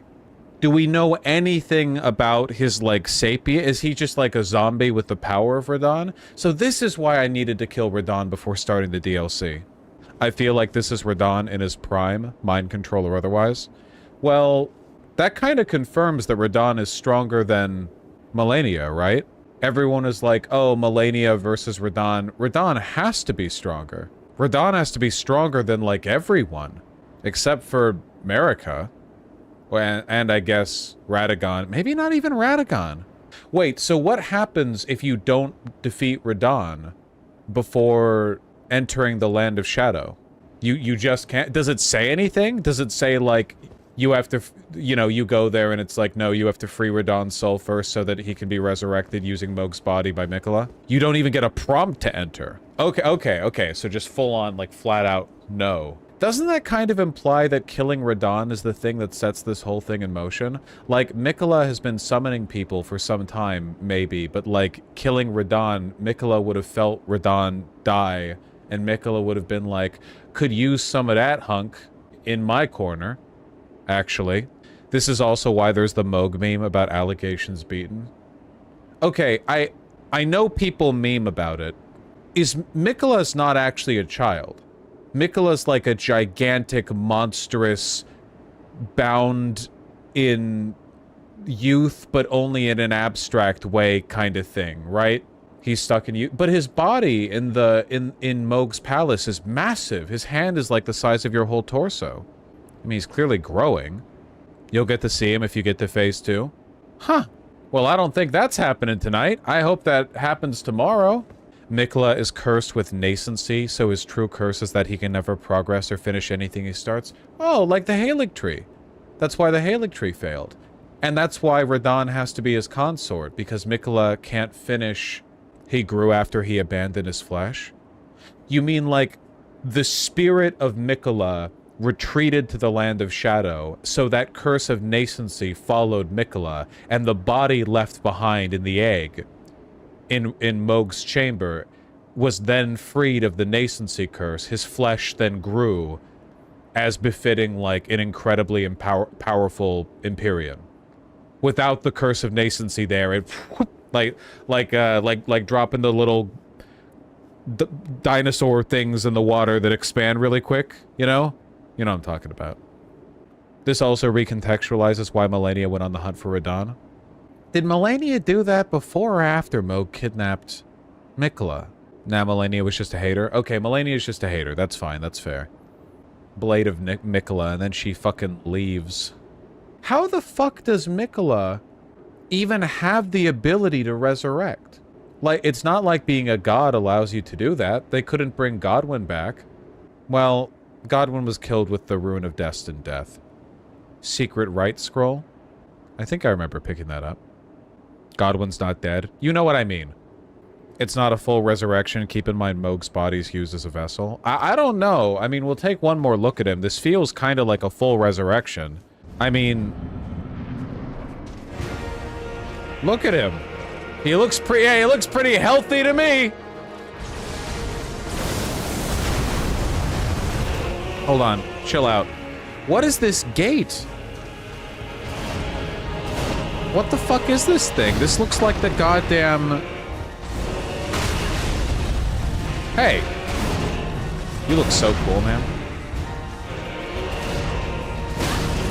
Do we know anything about his, like, sapient? Is he just like a zombie with the power of Radahn? So this is why I needed to kill Radahn before starting the DLC. I feel like this is Radahn in his prime, mind control or otherwise. Well, that kind of confirms that Radahn is stronger than Millennia, right? Everyone is like, oh, Millennia versus Radahn. Radahn has to be stronger. Radahn has to be stronger than, like, everyone. Except for Marika. And I guess Radagon. Maybe not even Radagon. Wait, so what happens if you don't defeat Radahn before entering the Land of Shadow? You just can't... Does it say anything? Does it say, like, you have to... You know, you go there and it's like, no, you have to free Radahn's soul first so that he can be resurrected using Moog's body by Miquella? You don't even get a prompt to enter. Okay. So just full on, like, flat out, no. Doesn't that kind of imply that killing Radahn is the thing that sets this whole thing in motion? Like, Miquella has been summoning people for some time, maybe, but, like, killing Radahn, Miquella would have felt Radahn die, and Miquella would have been like, could use some of that hunk in my corner, actually. This is also why there's the Moog meme about allegations beaten. Okay, I know people meme about it. Miquella's not actually a child. Miquella's like a gigantic, monstrous, bound in youth, but only in an abstract way kind of thing, right? He's stuck in youth. But his body in Moog's palace is massive. His hand is like the size of your whole torso. I mean, he's clearly growing. You'll get to see him if you get to phase 2. Huh. Well, I don't think that's happening tonight. I hope that happens tomorrow. Miquella is cursed with nascency, so his true curse is that he can never progress or finish anything he starts. Oh, like the Halig Tree. That's why the Halig Tree failed. And that's why Radahn has to be his consort, because Miquella can't finish... He grew after he abandoned his flesh? You mean, like, the spirit of Miquella retreated to the Land of Shadow, so that curse of nascency followed Miquella, and the body left behind in the egg... in Moog's chamber, was then freed of the nascency curse. His flesh then grew, as befitting, like, an incredibly powerful Empyrean. Without the curse of nascency there, it... like dropping the little dinosaur things in the water that expand really quick, you know? You know what I'm talking about. This also recontextualizes why Melania went on the hunt for Radahn. Did Melania do that before or after Moog kidnapped Mikola? Nah, Melania was just a hater. Okay, Melania's just a hater. That's fine. That's fair. Blade of Mikola, and then she fucking leaves. How the fuck does Mikola even have the ability to resurrect? Like, it's not like being a god allows you to do that. They couldn't bring Godwyn back. Well, Godwyn was killed with the Rune of Destined Death. Secret Right Scroll? I think I remember picking that up. Godwyn's not dead. You know what I mean. It's not a full resurrection. Keep in mind Moog's body's used as a vessel. I don't know. I mean, we'll take one more look at him. This feels kind of like a full resurrection. I mean... Look at him. He looks pretty healthy to me. Hold on. Chill out. What is this gate? What the fuck is this thing? This looks like the goddamn... Hey. You look so cool, man.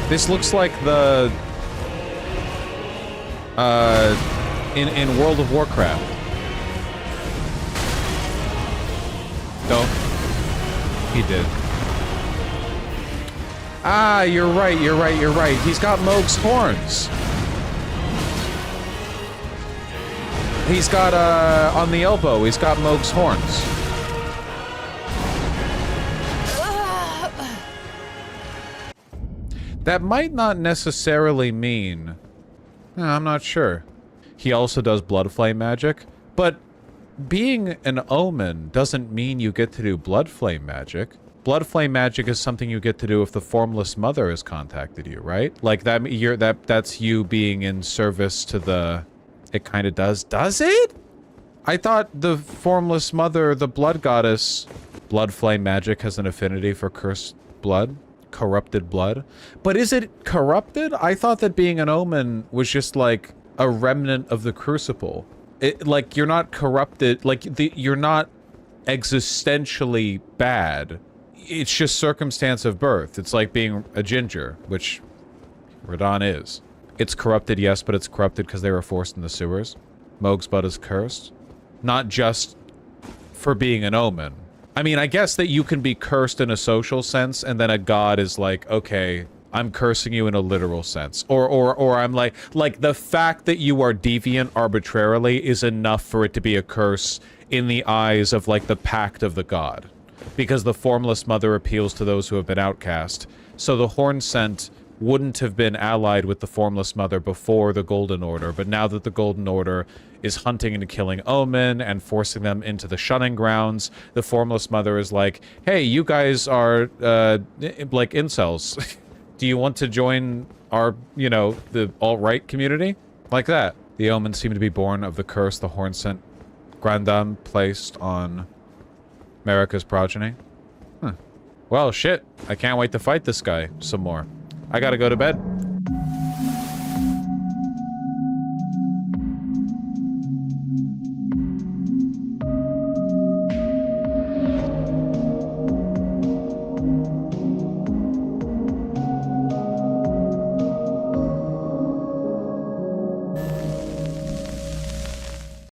This looks like the... in World of Warcraft. No. He did. Ah, you're right. He's got Moog's horns. He's got, on the elbow, he's got Moog's horns. That might not necessarily mean... I'm not sure. He also does blood flame magic, but being an omen doesn't mean you get to do blood flame magic. Blood flame magic is something you get to do if the Formless Mother has contacted you, right? Like that's you being in service to the... It kind of does. Does it? I thought the Formless Mother, the blood goddess, blood flame magic has an affinity for cursed blood. Corrupted blood. But is it corrupted? I thought that being an omen was just like a remnant of the crucible. Like you're not corrupted, like you're not existentially bad. It's just circumstance of birth. It's like being a ginger, which Radahn is. It's corrupted, yes, but it's corrupted because they were forced in the sewers. Moog's blood is cursed. Not just for being an omen. I mean, I guess that you can be cursed in a social sense, and then a god is like, okay, I'm cursing you in a literal sense. Or I'm like the fact that you are deviant arbitrarily is enough for it to be a curse in the eyes of, like, the pact of the god. Because the Formless Mother appeals to those who have been outcast. So the Horn Scent wouldn't have been allied with the Formless Mother before the Golden Order, but now that the Golden Order is hunting and killing Omen and forcing them into the shunning grounds, the Formless Mother is like, hey, you guys are, like, incels. Do you want to join our, you know, the alt-right community? Like that. The Omens seem to be born of the curse the Horn Scent Grandam placed on Marika's progeny. Well, shit. I can't wait to fight this guy some more. I gotta go to bed.